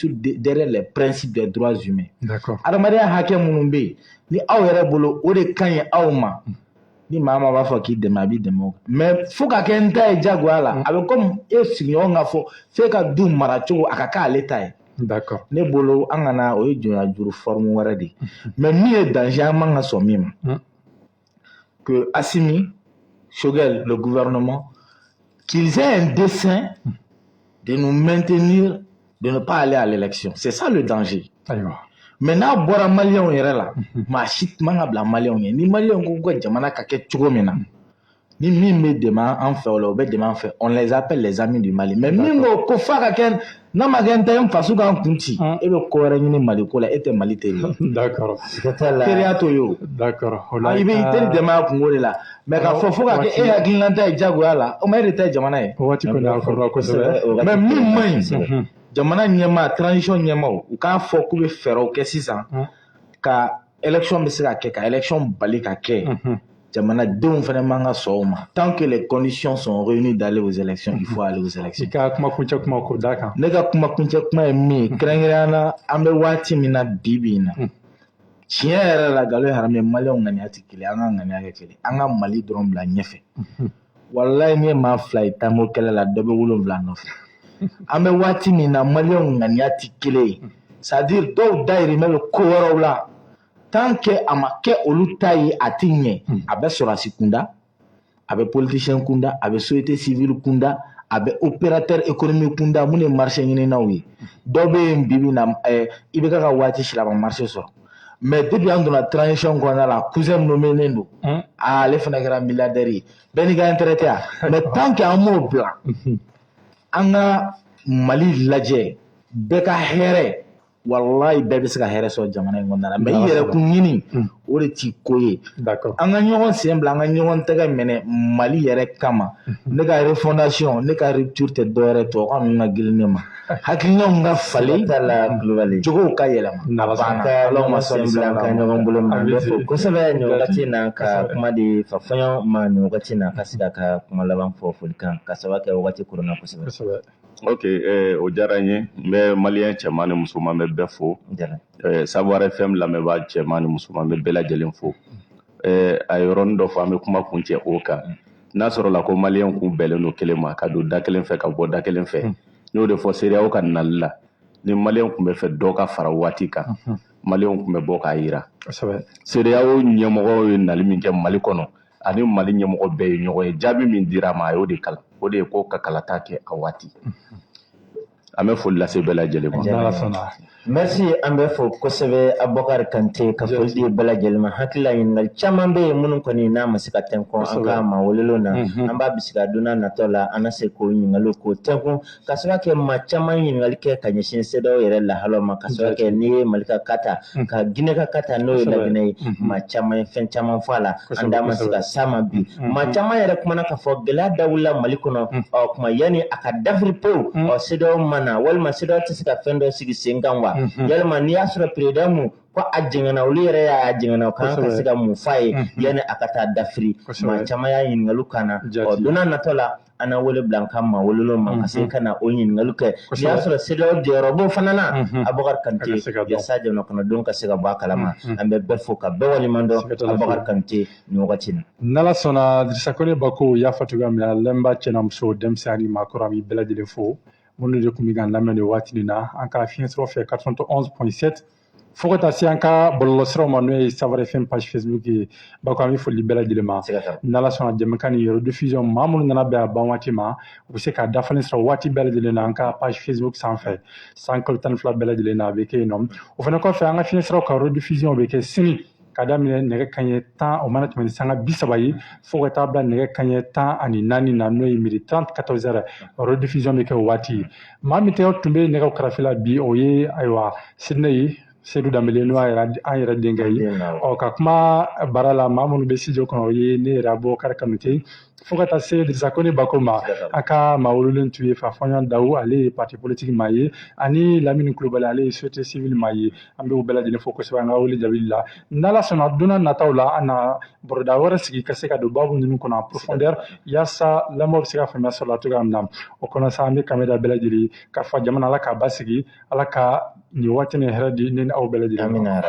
derrière les principes des droits humains. D'accord. Adamadenya hakɛ minnu bɛ yen ni aw yɛrɛ bolo o de ka ɲi aw ma ni maa ma b'a fɔ k'i dɛmɛ a b'i dɛmɛ o mais fo ka kɛ n ta ye jagoya la a bɛ comme e sigiɲɔgɔn ka fɔ f'e ka du mara cogo a ka kɛ ale ta ye. D'accord. Ne bolo an kana o ye jɔnya juru forme wɛrɛ de mais min ye danger an man ka sɔn min ma que Assimi Choguel le gouvernement qu'ils aient un dessein de nous maintenir de ne pas aller à l'élection, c'est ça le danger. Ayiwa. Mais n'a bɔra maliyɛnw yɛrɛ la maa si man ka bila maliyɛnw ye ni maliyɛnw ko ka jamana ka kɛ cogo min na ni min bɛ dɛmɛ an fɛ o la o bɛ dɛmɛ an fɛ on les appelle les amis du Mali mais min ko f'a ka kɛ n'a ma kɛ n ta ye n faso kan kun ci e bɛ ko wɛrɛ ɲini Mali ko la e tɛ Mali teri ye. D'accord. Teriya t'o ye o. D'accord. I bɛ i teri dɛmɛ a kungo de la mais k'a fɔ fo ka kɛ e hakilinata ye jagoya la o ma e de ta ye jamana ye. O waati kɔni a kɔrɔla kosɛbɛ. Mais min man ɲi jamana ɲɛmaa transition ɲɛmaaw u k'a fɔ k'u bɛ fɛɛrɛw kɛ sisan ka élection bɛ se ka kɛ ka élection bali ka kɛ. Jamanadenw fana man ka sɔn o ma tant que les conditions sont réunies d'aller aux élections il faut aller aux élections. I ka kuma kuncɛ kuma ko da kan. Ne ka kuma kuncɛ kuma ye min ye kɛrɛnkɛrɛnnenya la an bɛ waati min na bi bi in na tiɲɛ yɛrɛ la nkalon ye haramu ye maliyɛnw ŋaniya tɛ kelen an ka ŋaniya kɛ kelen an ka Mali dɔrɔn bila ɲɛfɛ walayi ni ye maa fila ye tanko kɛlɛ la dɔ bɛ 7 nɔfɛ an bɛ waati min na maliyɛnw ŋaniya tɛ kelen ye c'est à dire dɔw dayirimɛ bɛ ko wɛrɛw la tant que a ma kɛ olu ta ye a tɛ ɲɛ a bɛ sɔrɔdasi kunda a bɛ politicien kunda a bɛ société civile kunda a bɛ opérateur économique kunda mun ye marché ɲininaw ye dɔ bɛ yen bibi na i bɛ ka waati sira ma marché sɔrɔ mais depuis an donna transition kɔnɔna la cousin nommé don ale fana kɛra milliardaire ye bɛɛ n'i ka intérêt tɛ mais tant que an m'o bila an ka Mali lajɛ bɛɛ ka hɛrɛ wallahi bɛɛ bɛ se ka hɛrɛ sɔrɔ jamana in kɔnɔna la mais i yɛrɛ kun ɲini o de t'i ko ye an ka ɲɔgɔn sen bila an ka ɲɔgɔn tɛgɛ minɛ Mali yɛrɛ kama ne ka refondation ne ka rupture tɛ dɔwɛrɛ to ka ninnu ka girin ne ma hakilinaw ka falen jogow ka yɛlɛma Ala ma sen bila an ka ɲɔgɔn bolo ma bɛ fo kosɛbɛ nin wagati na ka kuma di Fafɔɲɔn ma nin wagati na ka se ka kuma laban fɔ folikan ka sababu kɛ wagati korona kosɛbɛ. Ok, o diyara n ye n bɛ maliyɛn cɛman ni musoman bɛ bɛɛ fo Savoir FM lamɛnbaa cɛman ni musoman bɛ bɛɛ lajɛlen fo a yɔrɔnin dɔ fɔ an bɛ kuma kun cɛ o kan n'a sɔrɔ la ko maliyɛn kun bɛɛlen don kelen ma ka don da kelen fɛ ka bɔ da kelen fɛ n y'o de fɔ CEDEAO ka nali la ni maliyɛn kun bɛ fɛ dɔ ka fara waati kan maliyɛn kun bɛ bɔ k'a yira CEDEAO ɲɛmɔgɔ ye nali min kɛ Mali kɔnɔ ani Mali ɲɛmɔgɔ bɛɛ ye ɲɔgɔn ye jaabi min dira ma a y'o de kalan o de ye ko ka kalata kɛ a waati an bɛ foli lase bɛɛ lajɛlen ma. Merci an bɛ fo kosɛbɛ Abubakar Kante ka foli di bɛɛ lajɛlen ma hakilila ɲininkali caman bɛ yen minnu kɔni n'a ma se ka tɛnkun an ka mawulilo na an b'a bisika don n'a nataw la an na se k'o ɲininkaliw k'o tɛnkun ka sababu kɛ maa caman ɲininkali kɛ ka ɲɛsin CEDEAO yɛrɛ lahalaw ma ka sababu kɛ n'i ye Mali ka kata ka Guinée ka kata n'o ye Laginɛ ye maa caman ye fɛn caman fɔ a la an da ma se ka s'a ma bi maa caman yɛrɛ kumana ka fɔ gɛlɛya da wulila Mali kɔnɔ kuma yanni a ka dafiri pewu CEDEAO mana walima CEDEAO tɛ se ka fɛn dɔ sigi sen kan wa yalima n'i y'a sɔrɔ président mu ko a jɛngɛna olu yɛrɛ y'a jɛngɛna kan ka se ka mun f'a ye yanni a ka taa dafiri maa caman y'a ɲininkaliw kan na don n'a natɔ la an na wele bila an ka maa wololo ma ka se ka na o ɲininkaliw kɛ n'i y'a sɔrɔ CEDEAO jɔyɔrɔbaw fana na Abubakar Kante yasa jamana kɔnɔdenw ka se ka bɔ a kalama an bɛ bɛɛ fo ka bɛɛ waleɲuman dɔn Abubakar Kante nin wagati na. N'Ala sɔnna Dirisa Kone Bako y'a fɔ cogoya min na lamɛnbaa cɛ n'a muso denmisɛnnin ani maakɔrɔ an bɛ bɛɛ lajɛlen fo minnu de tun bɛ k'an lamɛn nin waati nin na an ka fiɲɛ siraw fɛ 91.7 fo ka taa se an ka bɔlɔlɔsiraw ma n'o ye Savoir FM page Facebook ye Bako an bɛ foli bɛɛ lajɛlen ma n'Ala sɔnna jɛmukan nin yɔrɔ diffusion maa minnu nana bɛn a ban waati ma u bɛ se k'a dafalen sɔrɔ waati bɛɛ lajɛlen na an ka page Facebook sanfɛ 100.12 bɛɛ lajɛlen na a bɛ kɛ yen nɔ o fana kɔfɛ an ka fiɲɛ siraw ka rediffusion bɛ kɛ sini ka daminɛ nɛgɛ kanɲɛ 10 o mana tɛmɛ ni sanga 30 ye fo ka taa bila nɛgɛ kanɲɛ 14 na n'o ye midi 30 14 heures rediffusion bɛ kɛ o waati maa min tun bɛ nɛgɛw kɛrɛfɛ la bi o ye ayiwa Sidney ye Seydou Dambele n'o an yɛrɛ denkɛ ye ka kuma baara la maa minnu bɛ studio kɔnɔ o ye ne yɛrɛ Abubakar Kanute fo ka taa se Dirisa Kone Bako ma an ka maa wololen tun ye Fafɔɲɔn Dawu ale ye parti politique maa ye ani Lamini Kulubali ale ye société civile maa ye an bɛ u bɛɛ lajɛlen fo kosɛbɛ an ka wele jaabi la n'Ala sɔnna don n'a nataw la an na bɔrɔda wɛrɛ sigi ka se ka don baabu ninnu kɔnɔ en profondeur yaasa lamɛnw bɛ se ka faamuya sɔrɔ la cogoya min na o kɔnɔ sa an bɛ kami da bɛɛ lajɛlen k'a fɔ jamana Ala k'a basigi Ala ka nin waati ni hɛrɛ di ne ni aw bɛɛ lajɛlen. Amina.